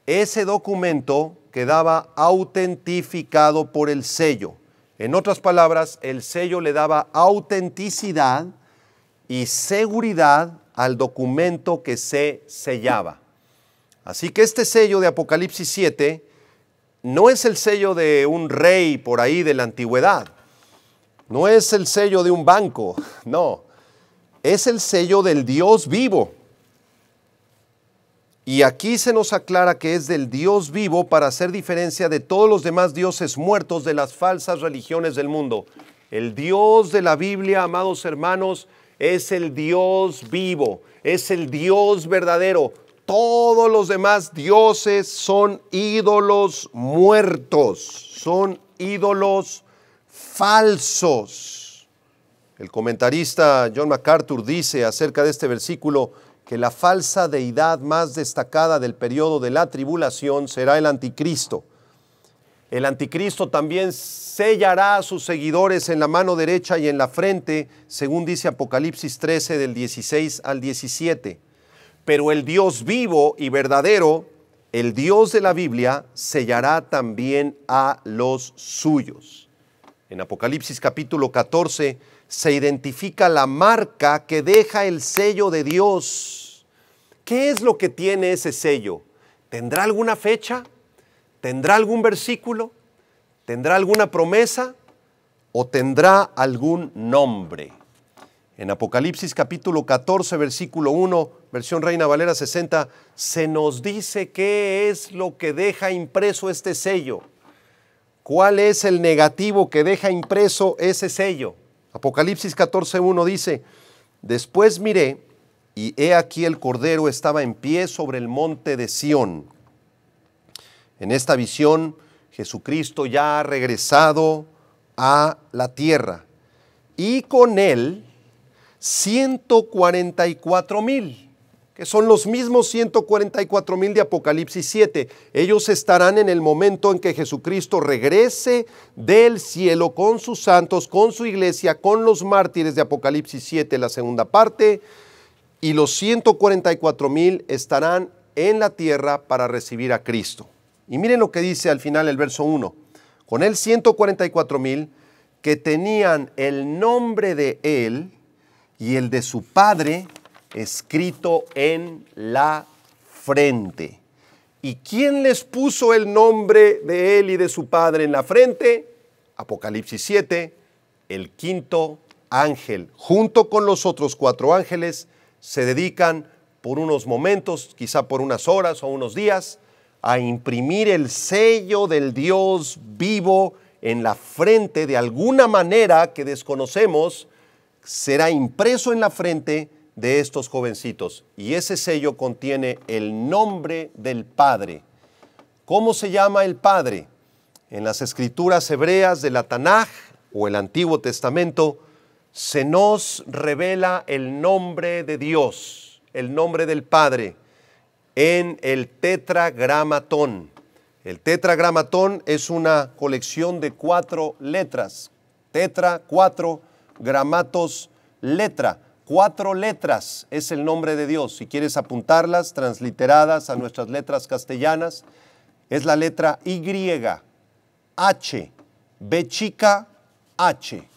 ese documento quedaba autentificado por el sello. En otras palabras, el sello le daba autenticidad y seguridad al documento que se sellaba. Así que este sello de Apocalipsis 7 no es el sello de un rey por ahí de la antigüedad, no es el sello de un banco, no, es el sello del Dios vivo. Y aquí se nos aclara que es del Dios vivo para hacer diferencia de todos los demás dioses muertos de las falsas religiones del mundo. El Dios de la Biblia, amados hermanos, es el Dios vivo, es el Dios verdadero. Todos los demás dioses son ídolos muertos, son ídolos falsos. El comentarista John MacArthur dice acerca de este versículo que la falsa deidad más destacada del periodo de la tribulación será el anticristo. El anticristo también sellará a sus seguidores en la mano derecha y en la frente, según dice Apocalipsis 13 del 16 al 17. Pero el Dios vivo y verdadero, el Dios de la Biblia, sellará también a los suyos. En Apocalipsis capítulo 14 se identifica la marca que deja el sello de Dios. ¿Qué es lo que tiene ese sello? ¿Tendrá alguna fecha? ¿Tendrá algún versículo? ¿Tendrá alguna promesa? ¿O tendrá algún nombre? En Apocalipsis capítulo 14, versículo 1, versión Reina Valera 60, se nos dice qué es lo que deja impreso este sello. ¿Cuál es el negativo que deja impreso ese sello? Apocalipsis 14, 1 dice, después miré y he aquí el Cordero estaba en pie sobre el monte de Sión. En esta visión, Jesucristo ya ha regresado a la tierra y con él 144,000, que son los mismos 144,000 de Apocalipsis 7. Ellos estarán en el momento en que Jesucristo regrese del cielo con sus santos, con su iglesia, con los mártires de Apocalipsis 7, la segunda parte, y los 144,000 estarán en la tierra para recibir a Cristo. Y miren lo que dice al final el verso 1. Con él 144,000 que tenían el nombre de él y el de su Padre escrito en la frente. ¿Y quién les puso el nombre de él y de su Padre en la frente? Apocalipsis 7, el quinto ángel, junto con los otros 4 ángeles, se dedican por unos momentos, quizá por unas horas o unos días, a imprimir el sello del Dios vivo en la frente de alguna manera que desconocemos. Será impreso en la frente de estos jovencitos y ese sello contiene el nombre del Padre. ¿Cómo se llama el Padre? En las escrituras hebreas de la Tanaj o el Antiguo Testamento se nos revela el nombre de Dios, el nombre del Padre, en el Tetragramatón. El Tetragramatón es una colección de 4 letras. Tetra, 4, gramatos, letra. 4 letras es el nombre de Dios. Si quieres apuntarlas, transliteradas a nuestras letras castellanas, es la letra Y, H, B chica, H.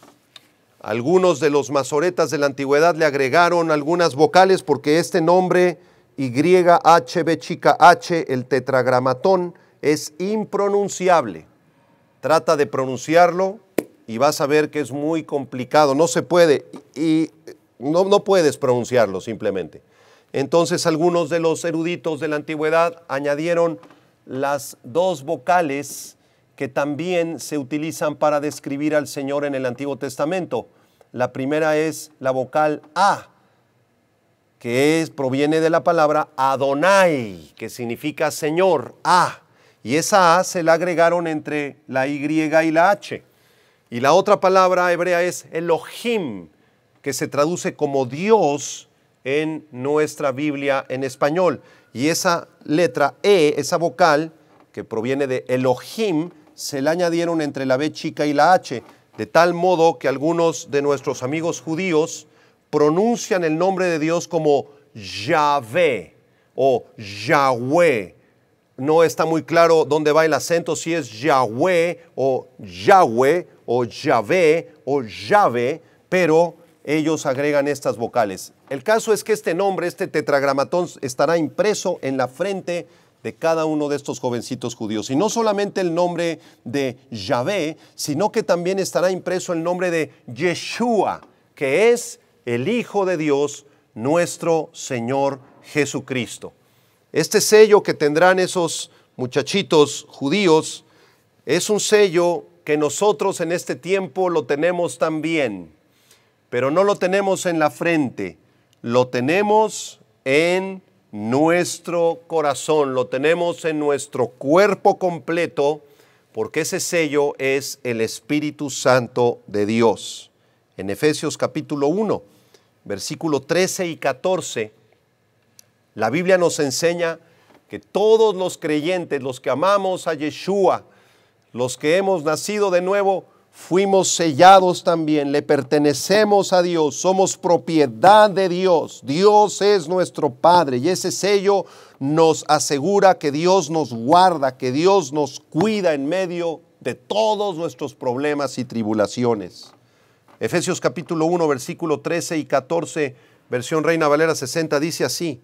Algunos de los masoretas de la antigüedad le agregaron algunas vocales porque este nombre YHB chica H, el tetragramatón, es impronunciable. Trata de pronunciarlo y vas a ver que es muy complicado, no se puede y no puedes pronunciarlo simplemente. Entonces algunos de los eruditos de la antigüedad añadieron las 2 vocales que también se utilizan para describir al Señor en el Antiguo Testamento. La primera es la vocal A, que proviene de la palabra Adonai, que significa Señor, A. Y esa A se la agregaron entre la Y y la H. Y la otra palabra hebrea es Elohim, que se traduce como Dios en nuestra Biblia en español. Y esa letra E, esa vocal, que proviene de Elohim, se le añadieron entre la B chica y la H, de tal modo que algunos de nuestros amigos judíos pronuncian el nombre de Dios como Yahvé o Yahweh. No está muy claro dónde va el acento, si es Yahweh o Yahweh o Yahvé o Yahvé, pero ellos agregan estas vocales. El caso es que este nombre, este tetragramatón, estará impreso en la frente de cada uno de estos jovencitos judíos. Y no solamente el nombre de Yahvé, sino que también estará impreso el nombre de Yeshua, que es el Hijo de Dios, nuestro Señor Jesucristo. Este sello que tendrán esos muchachitos judíos es un sello que nosotros en este tiempo lo tenemos también, pero no lo tenemos en la frente, lo tenemos en nuestro corazón, lo tenemos en nuestro cuerpo completo, porque ese sello es el Espíritu Santo de Dios. En Efesios capítulo 1, versículo 13 y 14, la Biblia nos enseña que todos los creyentes, los que amamos a Yeshua, los que hemos nacido de nuevo, fuimos sellados también, le pertenecemos a Dios, somos propiedad de Dios. Dios es nuestro Padre y ese sello nos asegura que Dios nos guarda, que Dios nos cuida en medio de todos nuestros problemas y tribulaciones. Efesios capítulo 1, versículo 13 y 14, versión Reina Valera 60, dice así: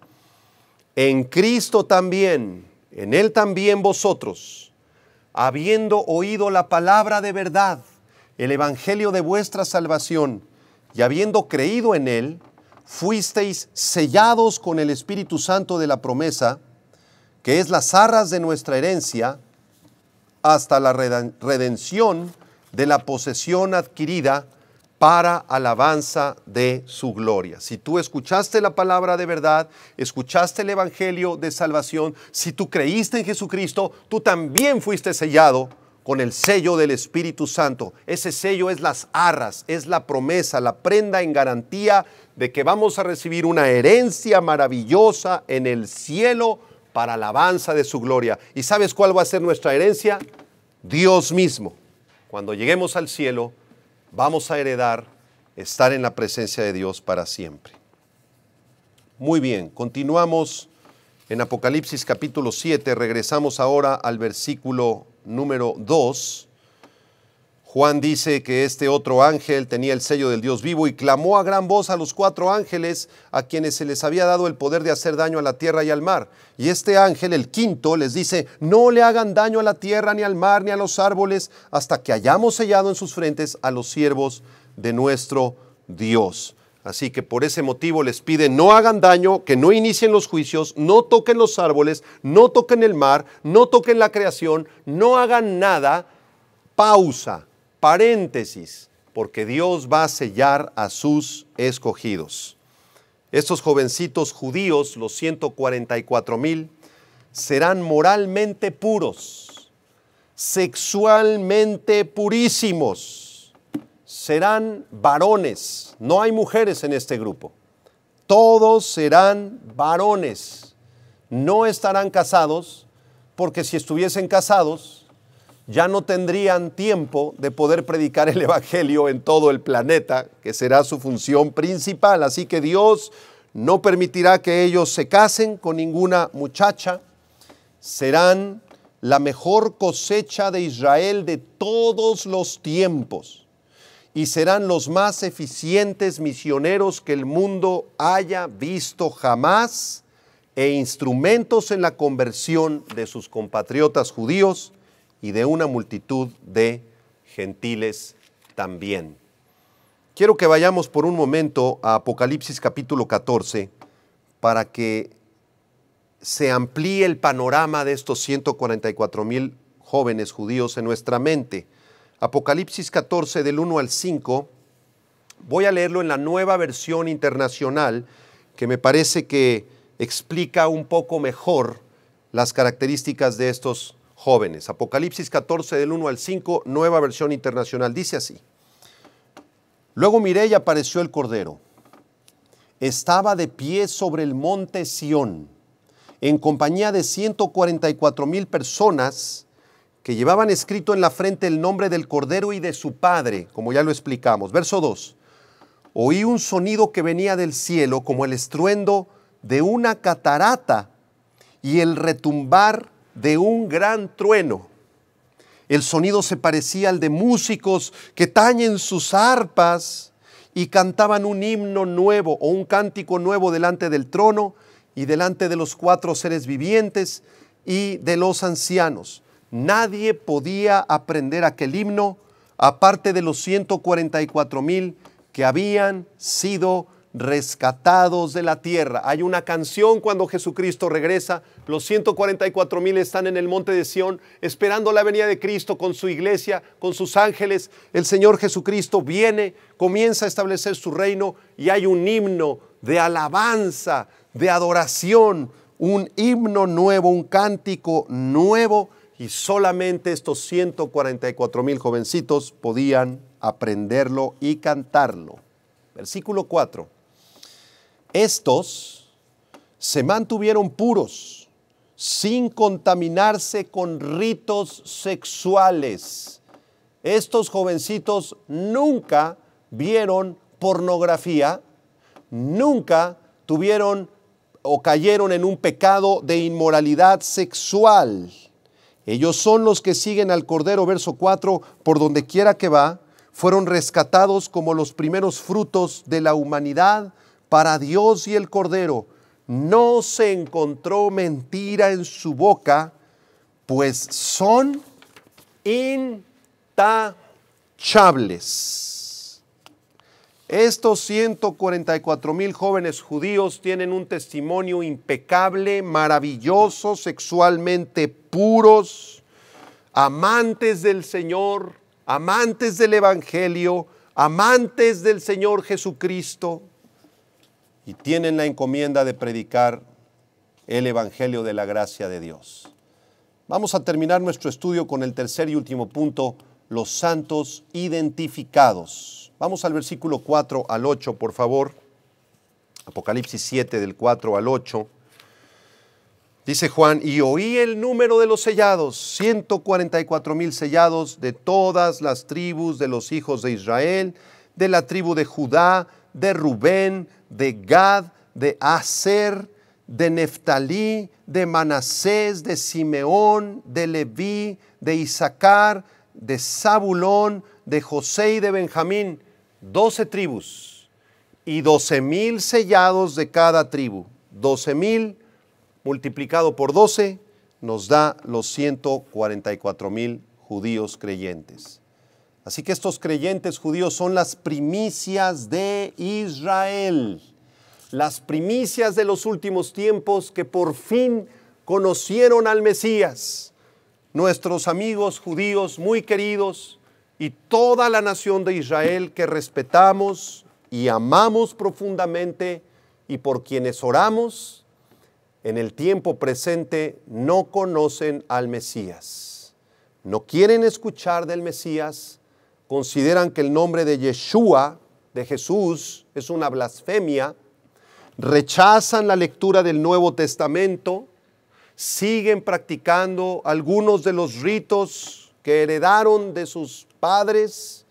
en Cristo también, en Él también vosotros, habiendo oído la palabra de verdad, el evangelio de vuestra salvación, y habiendo creído en Él, fuisteis sellados con el Espíritu Santo de la promesa, que es las arras de nuestra herencia, hasta la redención de la posesión adquirida para alabanza de su gloria. Si tú escuchaste la palabra de verdad, escuchaste el evangelio de salvación, si tú creíste en Jesucristo, tú también fuiste sellado con el sello del Espíritu Santo. Ese sello es las arras, es la promesa, la prenda en garantía de que vamos a recibir una herencia maravillosa en el cielo para alabanza de su gloria. ¿Y sabes cuál va a ser nuestra herencia? Dios mismo. Cuando lleguemos al cielo, vamos a heredar estar en la presencia de Dios para siempre. Muy bien, continuamos en Apocalipsis capítulo 7, regresamos ahora al versículo número 2. Juan dice que este otro ángel tenía el sello del Dios vivo y clamó a gran voz a los 4 ángeles a quienes se les había dado el poder de hacer daño a la tierra y al mar. Y este ángel, el quinto, les dice: no le hagan daño a la tierra, ni al mar, ni a los árboles, hasta que hayamos sellado en sus frentes a los siervos de nuestro Dios. Así que por ese motivo les pide: no hagan daño, que no inicien los juicios, no toquen los árboles, no toquen el mar, no toquen la creación, no hagan nada. Pausa, paréntesis, porque Dios va a sellar a sus escogidos. Estos jovencitos judíos, los 144,000, serán moralmente puros, sexualmente purísimos, serán varones. No hay mujeres en este grupo. Todos serán varones. No estarán casados, porque si estuviesen casados, ya no tendrían tiempo de poder predicar el evangelio en todo el planeta, que será su función principal. Así que Dios no permitirá que ellos se casen con ninguna muchacha. Serán la mejor cosecha de Israel de todos los tiempos y serán los más eficientes misioneros que el mundo haya visto jamás e instrumentos en la conversión de sus compatriotas judíos y de una multitud de gentiles también. Quiero que vayamos por un momento a Apocalipsis capítulo 14 para que se amplíe el panorama de estos 144,000 jóvenes judíos en nuestra mente. Apocalipsis 14 del 1 al 5, voy a leerlo en la Nueva Versión Internacional, que me parece que explica un poco mejor las características de estos jóvenes. Apocalipsis 14 del 1 al 5, Nueva Versión Internacional, dice así: luego miré y apareció el Cordero. Estaba de pie sobre el monte Sión, en compañía de 144,000 personas que llevaban escrito en la frente el nombre del Cordero y de su Padre, como ya lo explicamos. Verso 2. Oí un sonido que venía del cielo como el estruendo de una catarata y el retumbar de un gran trueno. El sonido se parecía al de músicos que tañen sus arpas y cantaban un himno nuevo o un cántico nuevo delante del trono y delante de los 4 seres vivientes y de los ancianos. Nadie podía aprender aquel himno aparte de los 144,000 que habían sido rescatados de la tierra. Hay una canción cuando Jesucristo regresa. Los 144,000 están en el monte de Sión esperando la venida de Cristo con su iglesia, con sus ángeles. El Señor Jesucristo viene, comienza a establecer su reino y hay un himno de alabanza, de adoración, un himno nuevo, un cántico nuevo, y solamente estos 144,000 jovencitos podían aprenderlo y cantarlo. Versículo 4. Estos se mantuvieron puros, sin contaminarse con ritos sexuales. Estos jovencitos nunca vieron pornografía, nunca tuvieron o cayeron en un pecado de inmoralidad sexual. Ellos son los que siguen al Cordero, verso 4, por donde quiera que va, fueron rescatados como los primeros frutos de la humanidad para Dios y el Cordero. No se encontró mentira en su boca, pues son intachables. Estos 144,000 jóvenes judíos tienen un testimonio impecable, maravilloso, sexualmente puros, amantes del Señor, amantes del Evangelio, amantes del Señor Jesucristo, y tienen la encomienda de predicar el Evangelio de la gracia de Dios. Vamos a terminar nuestro estudio con el tercer y último punto, los santos identificados. Vamos al versículo 4 al 8, por favor. Apocalipsis 7, del 4 al 8. Dice Juan, y oí el número de los sellados, 144,000 sellados de todas las tribus de los hijos de Israel, de la tribu de Judá, de Rubén, de Gad, de Aser, de Neftalí, de Manasés, de Simeón, de Leví, de Isaacar, de Zabulón, de José y de Benjamín, 12 tribus y 12,000 sellados de cada tribu. 12,000 multiplicado por 12 nos da los 144,000 judíos creyentes. Así que estos creyentes judíos son las primicias de Israel, las primicias de los últimos tiempos que por fin conocieron al Mesías. Nuestros amigos judíos muy queridos y toda la nación de Israel que respetamos y amamos profundamente y por quienes oramos, en el tiempo presente no conocen al Mesías. No quieren escuchar del Mesías, consideran que el nombre de Yeshua, de Jesús, es una blasfemia, rechazan la lectura del Nuevo Testamento, siguen practicando algunos de los ritos que heredaron de sus padres,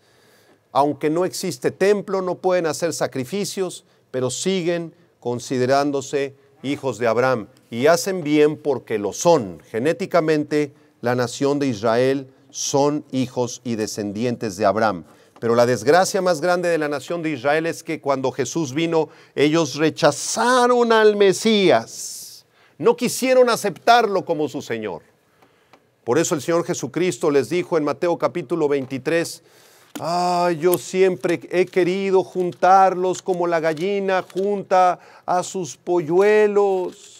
aunque no existe templo, no pueden hacer sacrificios, pero siguen considerándose hijos de Abraham, y hacen bien porque lo son. Genéticamente, la nación de Israel son hijos y descendientes de Abraham. Pero la desgracia más grande de la nación de Israel es que cuando Jesús vino, ellos rechazaron al Mesías. No quisieron aceptarlo como su Señor. Por eso el Señor Jesucristo les dijo en Mateo capítulo 23, yo siempre he querido juntarlos como la gallina junta a sus polluelos.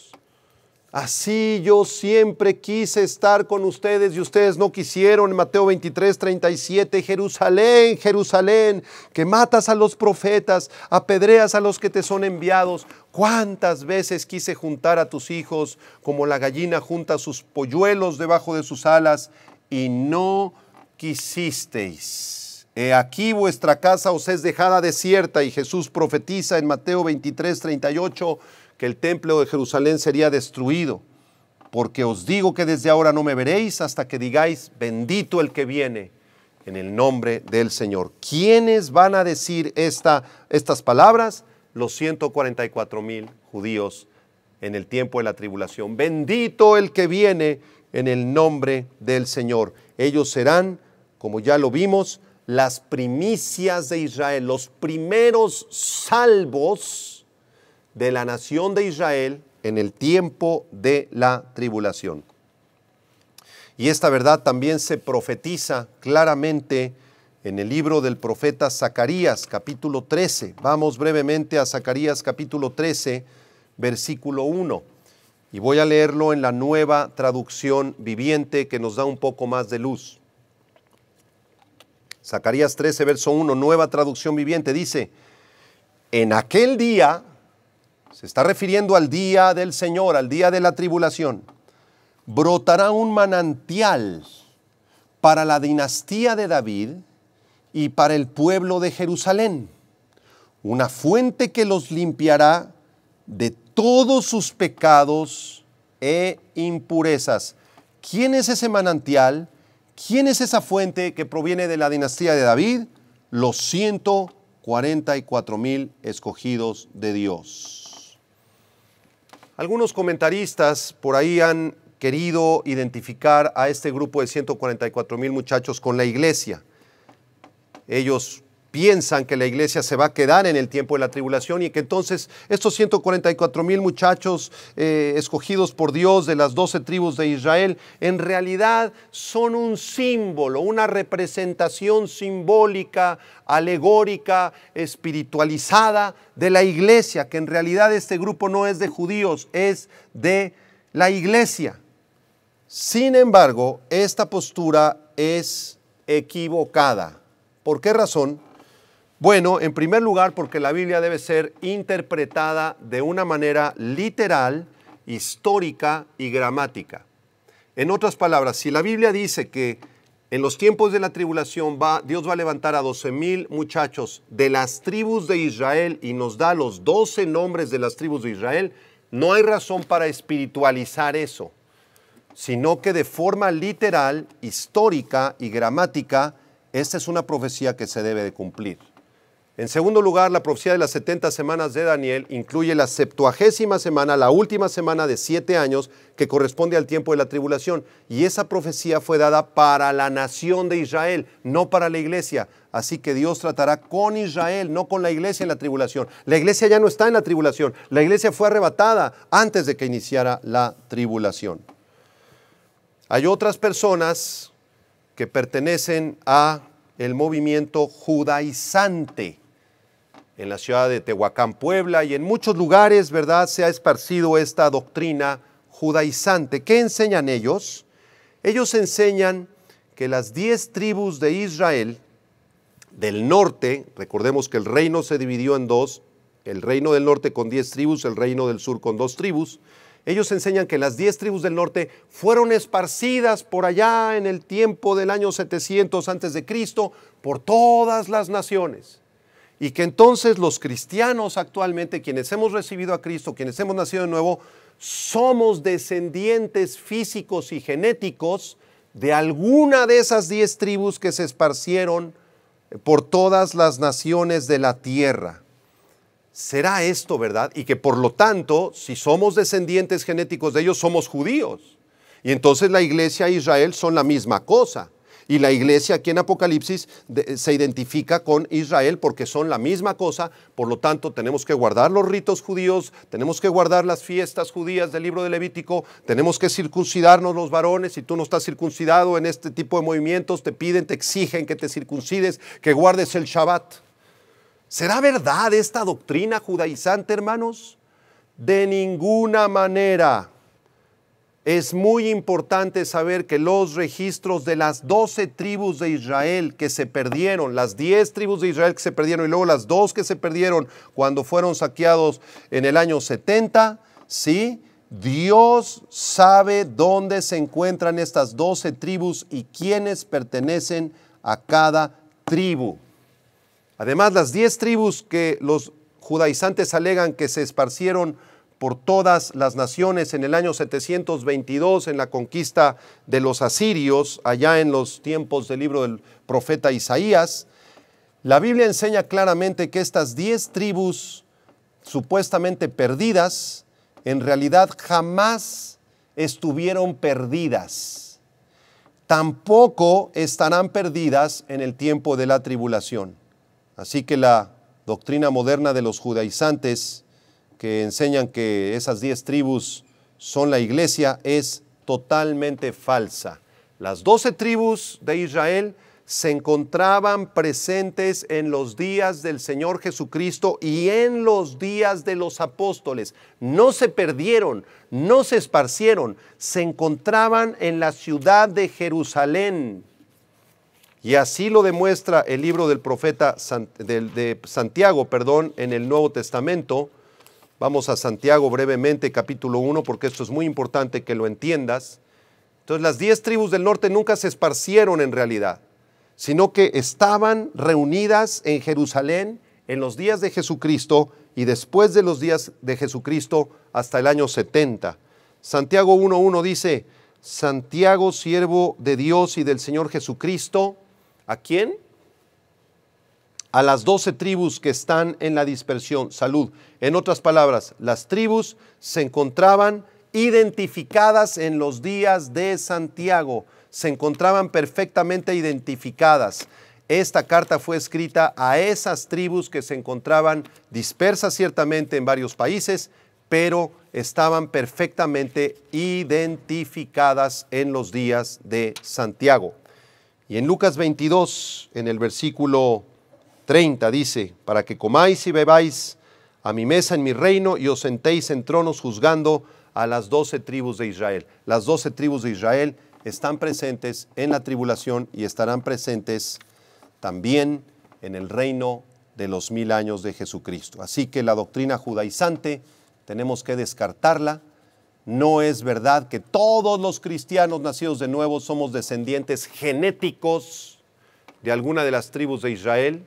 Así yo siempre quise estar con ustedes y ustedes no quisieron. En Mateo 23, 37, Jerusalén, Jerusalén, que matas a los profetas, apedreas a los que te son enviados. ¿Cuántas veces quise juntar a tus hijos como la gallina junta sus polluelos debajo de sus alas y no quisisteis? He aquí vuestra casa os es dejada desierta. Y Jesús profetiza en Mateo 23, 38, que el templo de Jerusalén sería destruido. porque os digo que desde ahora no me veréis hasta que digáis, bendito el que viene en el nombre del Señor. ¿Quiénes van a decir estas palabras? Los 144,000 judíos en el tiempo de la tribulación. Bendito el que viene en el nombre del Señor. Ellos serán, como ya lo vimos, las primicias de Israel, los primeros salvos de la nación de Israel en el tiempo de la tribulación. Y esta verdad también se profetiza claramente en el libro del profeta Zacarías, capítulo 13. Vamos brevemente a Zacarías, capítulo 13, versículo 1. Y voy a leerlo en la Nueva Traducción Viviente, que nos da un poco más de luz. Zacarías 13, verso 1, Nueva Traducción Viviente, dice: en aquel día, se está refiriendo al día del Señor, al día de la tribulación, brotará un manantial para la dinastía de David y para el pueblo de Jerusalén, una fuente que los limpiará de todos sus pecados e impurezas. ¿Quién es ese manantial? ¿Quién es esa fuente que proviene de la dinastía de David? Los 144,000 escogidos de Dios. Algunos comentaristas por ahí han querido identificar a este grupo de 144,000 muchachos con la iglesia. Ellos piensan que la iglesia se va a quedar en el tiempo de la tribulación y que entonces estos 144,000 muchachos escogidos por Dios de las 12 tribus de Israel en realidad son un símbolo, una representación simbólica, alegórica, espiritualizada de la iglesia, que en realidad este grupo no es de judíos, es de la iglesia. Sin embargo, esta postura es equivocada. ¿Por qué razón? Bueno, en primer lugar, porque la Biblia debe ser interpretada de una manera literal, histórica y gramática. En otras palabras, si la Biblia dice que en los tiempos de la tribulación Dios va a levantar a 12,000 muchachos de las tribus de Israel y nos da los 12 nombres de las tribus de Israel, no hay razón para espiritualizar eso, sino que de forma literal, histórica y gramática, esta es una profecía que se debe de cumplir. En segundo lugar, la profecía de las 70 semanas de Daniel incluye la 70ª semana, la última semana de 7 años, que corresponde al tiempo de la tribulación. Y esa profecía fue dada para la nación de Israel, no para la iglesia. Así que Dios tratará con Israel, no con la iglesia en la tribulación. La iglesia ya no está en la tribulación. La iglesia fue arrebatada antes de que iniciara la tribulación. Hay otras personas que pertenecen a el movimiento judaizante. En la ciudad de Tehuacán, Puebla, y en muchos lugares, ¿verdad?, se ha esparcido esta doctrina judaizante. ¿Qué enseñan ellos? Ellos enseñan que las 10 tribus de Israel del norte, recordemos que el reino se dividió en dos, el reino del norte con 10 tribus, el reino del sur con 2 tribus. Ellos enseñan que las 10 tribus del norte fueron esparcidas por allá en el tiempo del año 700 antes de Cristo por todas las naciones. Y que entonces los cristianos actualmente, quienes hemos recibido a Cristo, quienes hemos nacido de nuevo, somos descendientes físicos y genéticos de alguna de esas 10 tribus que se esparcieron por todas las naciones de la tierra. ¿Será esto verdad? Y que por lo tanto, si somos descendientes genéticos de ellos, somos judíos. Y entonces la iglesia e Israel son la misma cosa. Y la iglesia aquí en Apocalipsis se identifica con Israel porque son la misma cosa. Por lo tanto, tenemos que guardar los ritos judíos, tenemos que guardar las fiestas judías del libro de Levítico, tenemos que circuncidarnos los varones. Si tú no estás circuncidado en este tipo de movimientos, te piden, te exigen que te circuncides, que guardes el Shabbat. ¿Será verdad esta doctrina judaizante, hermanos? De ninguna manera. Es muy importante saber que los registros de las 12 tribus de Israel que se perdieron, las 10 tribus de Israel que se perdieron y luego las 2 que se perdieron cuando fueron saqueados en el año 70, ¿sí? Dios sabe dónde se encuentran estas 12 tribus y quiénes pertenecen a cada tribu. Además, las 10 tribus que los judaizantes alegan que se esparcieron por todas las naciones en el año 722 en la conquista de los asirios, allá en los tiempos del libro del profeta Isaías. La Biblia enseña claramente que estas 10 tribus supuestamente perdidas, en realidad jamás estuvieron perdidas. Tampoco estarán perdidas en el tiempo de la tribulación. Así que la doctrina moderna de los judaizantes que enseñan que esas 10 tribus son la iglesia es totalmente falsa. Las 12 tribus de Israel se encontraban presentes en los días del Señor Jesucristo y en los días de los apóstoles. No se perdieron, no se esparcieron, se encontraban en la ciudad de Jerusalén. Y así lo demuestra el libro del profeta de Santiago, en el Nuevo Testamento. Vamos a Santiago brevemente, capítulo 1, porque esto es muy importante que lo entiendas. Entonces, las 10 tribus del norte nunca se esparcieron en realidad, sino que estaban reunidas en Jerusalén en los días de Jesucristo y después de los días de Jesucristo hasta el año 70. Santiago 1:1 dice: Santiago, siervo de Dios y del Señor Jesucristo. ¿A quién? A las 12 tribus que están en la dispersión. Salud. En otras palabras, las tribus se encontraban identificadas en los días de Santiago. Se encontraban perfectamente identificadas. Esta carta fue escrita a esas tribus que se encontraban dispersas ciertamente en varios países, pero estaban perfectamente identificadas en los días de Santiago. Y en Lucas 22, en el versículo 30, dice: para que comáis y bebáis a mi mesa en mi reino y os sentéis en tronos juzgando a las 12 tribus de Israel. Las 12 tribus de Israel están presentes en la tribulación y estarán presentes también en el reino de los 1000 años de Jesucristo. Así que la doctrina judaizante tenemos que descartarla. No es verdad que todos los cristianos nacidos de nuevo somos descendientes genéticos de alguna de las tribus de Israel.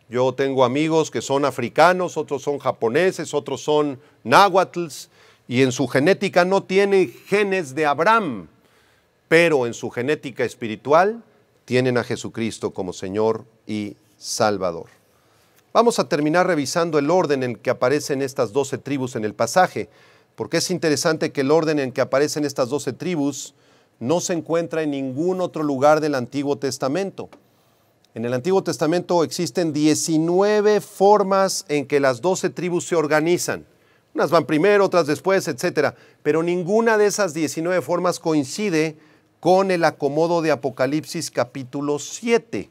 Yo tengo amigos que son africanos, otros son japoneses, otros son náhuatls, y en su genética no tienen genes de Abraham, pero en su genética espiritual tienen a Jesucristo como Señor y Salvador. Vamos a terminar revisando el orden en que aparecen estas 12 tribus en el pasaje, porque es interesante que el orden en que aparecen estas 12 tribus no se encuentra en ningún otro lugar del Antiguo Testamento. En el Antiguo Testamento existen 19 formas en que las 12 tribus se organizan. Unas van primero, otras después, etc. Pero ninguna de esas 19 formas coincide con el acomodo de Apocalipsis capítulo 7.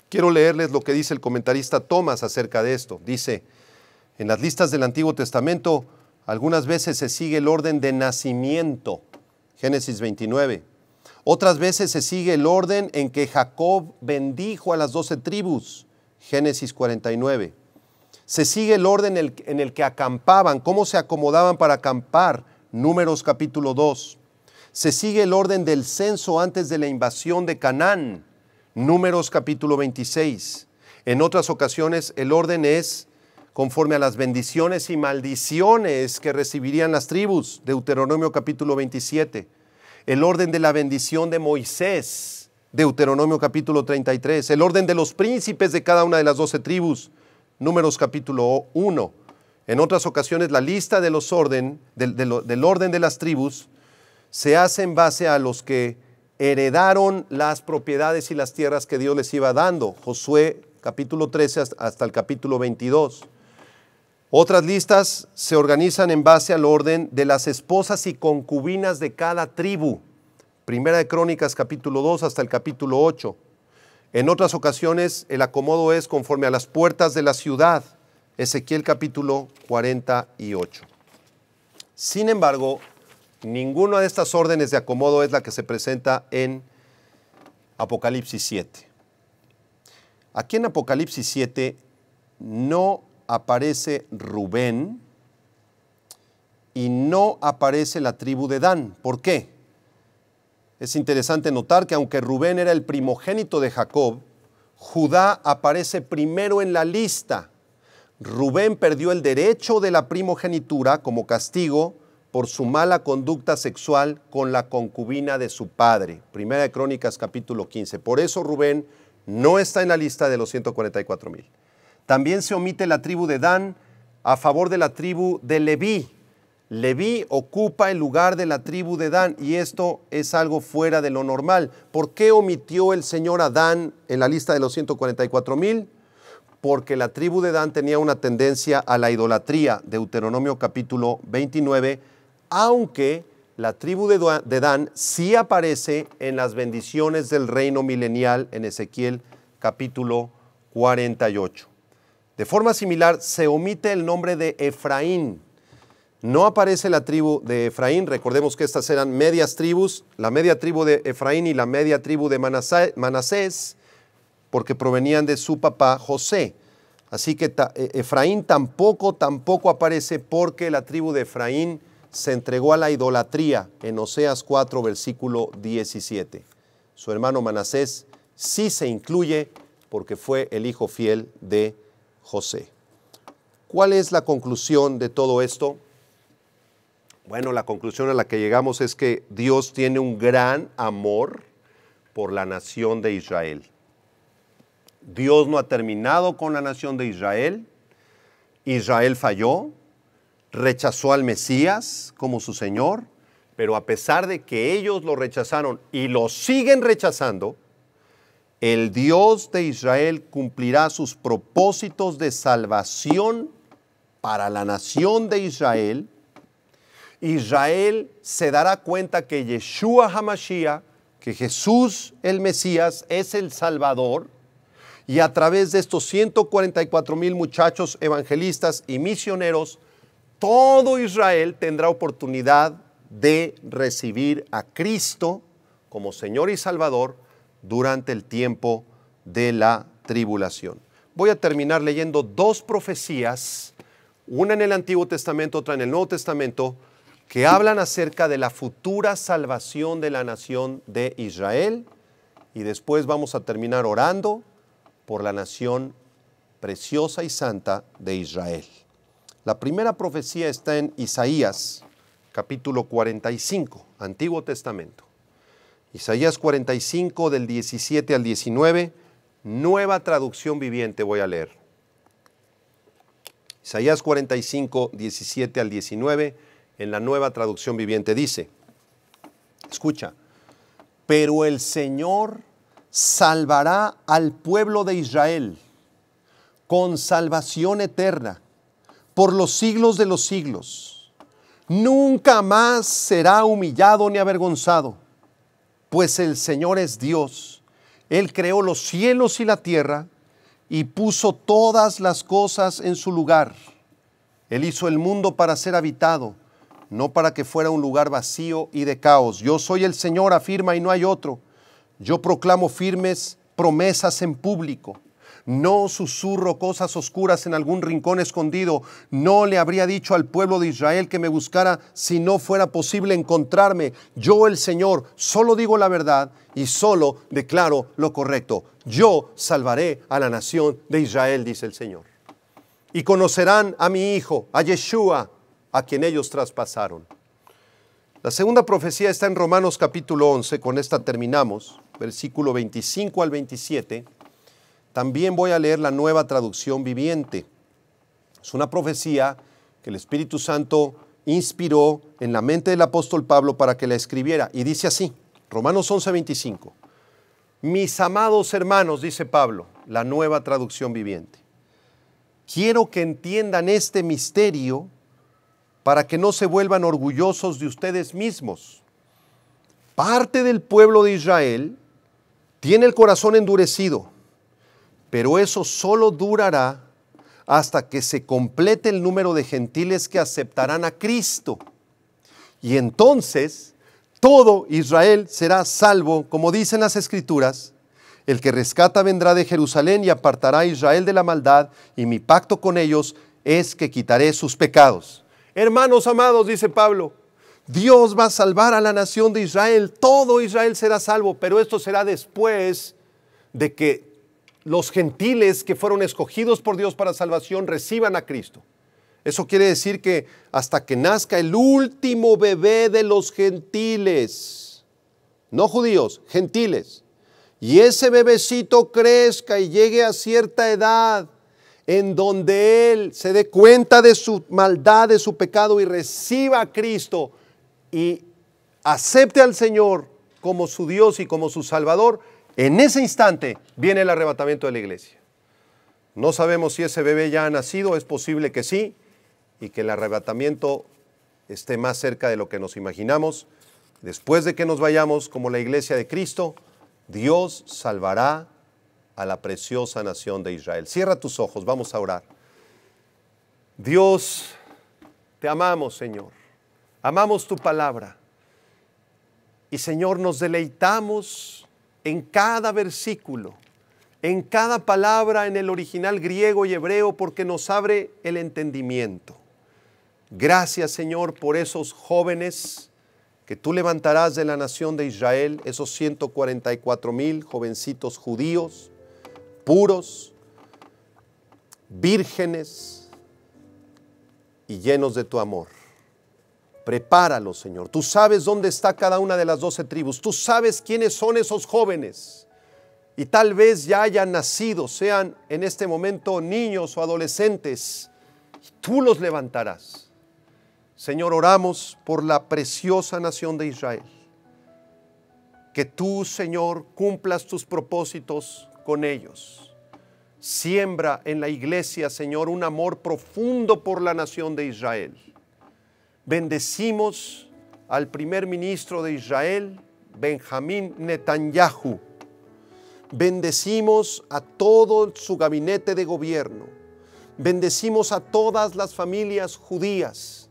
Quiero leerles lo que dice el comentarista Thomas acerca de esto. Dice: en las listas del Antiguo Testamento algunas veces se sigue el orden de nacimiento, Génesis 29. Otras veces se sigue el orden en que Jacob bendijo a las 12 tribus, Génesis 49. Se sigue el orden en el que acampaban, cómo se acomodaban para acampar, Números capítulo 2. Se sigue el orden del censo antes de la invasión de Canaán, Números capítulo 26. En otras ocasiones el orden es conforme a las bendiciones y maldiciones que recibirían las tribus, Deuteronomio capítulo 27. El orden de la bendición de Moisés, Deuteronomio capítulo 33. El orden de los príncipes de cada una de las 12 tribus, Números capítulo 1. En otras ocasiones la lista de los del orden de las tribus se hace en base a los que heredaron las propiedades y las tierras que Dios les iba dando, Josué capítulo 13 hasta el capítulo 22. Otras listas se organizan en base al orden de las esposas y concubinas de cada tribu, Primera de Crónicas capítulo 2 hasta el capítulo 8. En otras ocasiones el acomodo es conforme a las puertas de la ciudad, Ezequiel capítulo 48. Sin embargo, ninguna de estas órdenes de acomodo es la que se presenta en Apocalipsis 7. Aquí en Apocalipsis 7 no aparece Rubén y no aparece la tribu de Dan. ¿Por qué? Es interesante notar que aunque Rubén era el primogénito de Jacob, Judá aparece primero en la lista. Rubén perdió el derecho de la primogenitura como castigo por su mala conducta sexual con la concubina de su padre. Primera de Crónicas capítulo 15. Por eso Rubén no está en la lista de los 144,000. También se omite la tribu de Dan a favor de la tribu de Leví. Leví ocupa el lugar de la tribu de Dan y esto es algo fuera de lo normal. ¿Por qué omitió el Señor a Dan en la lista de los 144,000? Porque la tribu de Dan tenía una tendencia a la idolatría, Deuteronomio capítulo 29, aunque la tribu de Dan sí aparece en las bendiciones del reino milenial en Ezequiel capítulo 48. De forma similar, se omite el nombre de Efraín. No aparece la tribu de Efraín. Recordemos que estas eran medias tribus, la media tribu de Efraín y la media tribu de Manasés, porque provenían de su papá José. Así que Efraín tampoco aparece porque la tribu de Efraín se entregó a la idolatría en Oseas 4, versículo 17. Su hermano Manasés sí se incluye porque fue el hijo fiel de José. ¿Cuál es la conclusión de todo esto? Bueno, la conclusión a la que llegamos es que Dios tiene un gran amor por la nación de Israel. Dios no ha terminado con la nación de Israel. Israel falló, rechazó al Mesías como su Señor, pero a pesar de que ellos lo rechazaron y lo siguen rechazando, el Dios de Israel cumplirá sus propósitos de salvación para la nación de Israel. Israel se dará cuenta que Yeshua HaMashiach, que Jesús el Mesías es el Salvador, y a través de estos 144,000 muchachos evangelistas y misioneros, todo Israel tendrá oportunidad de recibir a Cristo como Señor y Salvador durante el tiempo de la tribulación. Voy a terminar leyendo dos profecías, una en el Antiguo Testamento, otra en el Nuevo Testamento, que hablan acerca de la futura salvación de la nación de Israel, y después vamos a terminar orando por la nación preciosa y santa de Israel. La primera profecía está en Isaías, capítulo 45, Antiguo Testamento. Isaías 45, del 17 al 19, nueva traducción viviente voy a leer. Isaías 45, 17 al 19, en la nueva traducción viviente dice, escucha, pero el Señor salvará al pueblo de Israel con salvación eterna por los siglos de los siglos. Nunca más será humillado ni avergonzado, pues el Señor es Dios. Él creó los cielos y la tierra y puso todas las cosas en su lugar. Él hizo el mundo para ser habitado, no para que fuera un lugar vacío y de caos. Yo soy el Señor, afirma, y no hay otro. Yo proclamo firmes promesas en público. No susurro cosas oscuras en algún rincón escondido. No le habría dicho al pueblo de Israel que me buscara si no fuera posible encontrarme. Yo, el Señor, solo digo la verdad y solo declaro lo correcto. Yo salvaré a la nación de Israel, dice el Señor. Y conocerán a mi Hijo, a Yeshua, a quien ellos traspasaron. La segunda profecía está en Romanos capítulo 11, con esta terminamos, versículo 25 al 27. También voy a leer la nueva traducción viviente. Es una profecía que el Espíritu Santo inspiró en la mente del apóstol Pablo para que la escribiera. Y dice así, Romanos 11, 25. Mis amados hermanos, dice Pablo, la nueva traducción viviente, quiero que entiendan este misterio para que no se vuelvan orgullosos de ustedes mismos. Parte del pueblo de Israel tiene el corazón endurecido, pero eso solo durará hasta que se complete el número de gentiles que aceptarán a Cristo. Y entonces todo Israel será salvo, como dicen las Escrituras. El que rescata vendrá de Jerusalén y apartará a Israel de la maldad, y mi pacto con ellos es que quitaré sus pecados. Hermanos amados, dice Pablo, Dios va a salvar a la nación de Israel. Todo Israel será salvo, pero esto será después de que los gentiles que fueron escogidos por Dios para salvación reciban a Cristo. Eso quiere decir que hasta que nazca el último bebé de los gentiles, no judíos, gentiles, y ese bebecito crezca y llegue a cierta edad en donde él se dé cuenta de su maldad, de su pecado y reciba a Cristo y acepte al Señor como su Dios y como su Salvador, en ese instante viene el arrebatamiento de la iglesia. No sabemos si ese bebé ya ha nacido, es posible que sí, y que el arrebatamiento esté más cerca de lo que nos imaginamos. Después de que nos vayamos como la iglesia de Cristo, Dios salvará a la preciosa nación de Israel. Cierra tus ojos, vamos a orar. Dios, te amamos, Señor. Amamos tu palabra. Y, Señor, nos deleitamos en cada versículo, en cada palabra en el original griego y hebreo, porque nos abre el entendimiento. Gracias, Señor, por esos jóvenes que tú levantarás de la nación de Israel, esos 144,000 jovencitos judíos, puros, vírgenes y llenos de tu amor. Prepáralos, Señor. Tú sabes dónde está cada una de las 12 tribus. Tú sabes quiénes son esos jóvenes. Y tal vez ya hayan nacido, sean en este momento niños o adolescentes. Y tú los levantarás. Señor, oramos por la preciosa nación de Israel. Que tú, Señor, cumplas tus propósitos con ellos. Siembra en la iglesia, Señor, un amor profundo por la nación de Israel. Bendecimos al primer ministro de Israel, Benjamín Netanyahu. Bendecimos a todo su gabinete de gobierno. Bendecimos a todas las familias judías,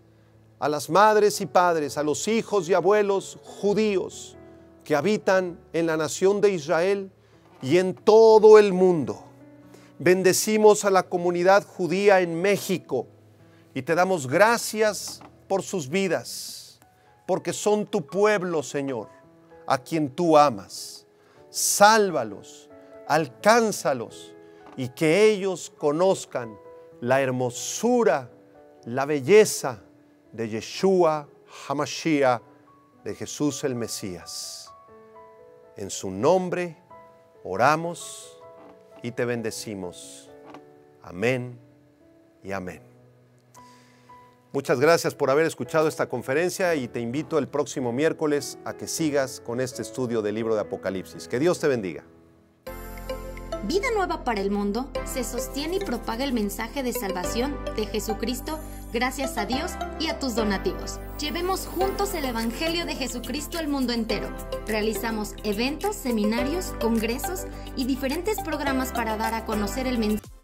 a las madres y padres, a los hijos y abuelos judíos que habitan en la nación de Israel y en todo el mundo. Bendecimos a la comunidad judía en México y te damos gracias por sus vidas, porque son tu pueblo, Señor, a quien tú amas. Sálvalos, alcánzalos y que ellos conozcan la hermosura, la belleza de Yeshua HaMashiach, de Jesús el Mesías. En su nombre oramos y te bendecimos. Amén y amén. Muchas gracias por haber escuchado esta conferencia y te invito el próximo miércoles a que sigas con este estudio del libro de Apocalipsis. Que Dios te bendiga. Vida Nueva para el Mundo se sostiene y propaga el mensaje de salvación de Jesucristo gracias a Dios y a tus donativos. Llevemos juntos el Evangelio de Jesucristo al mundo entero. Realizamos eventos, seminarios, congresos y diferentes programas para dar a conocer el mensaje.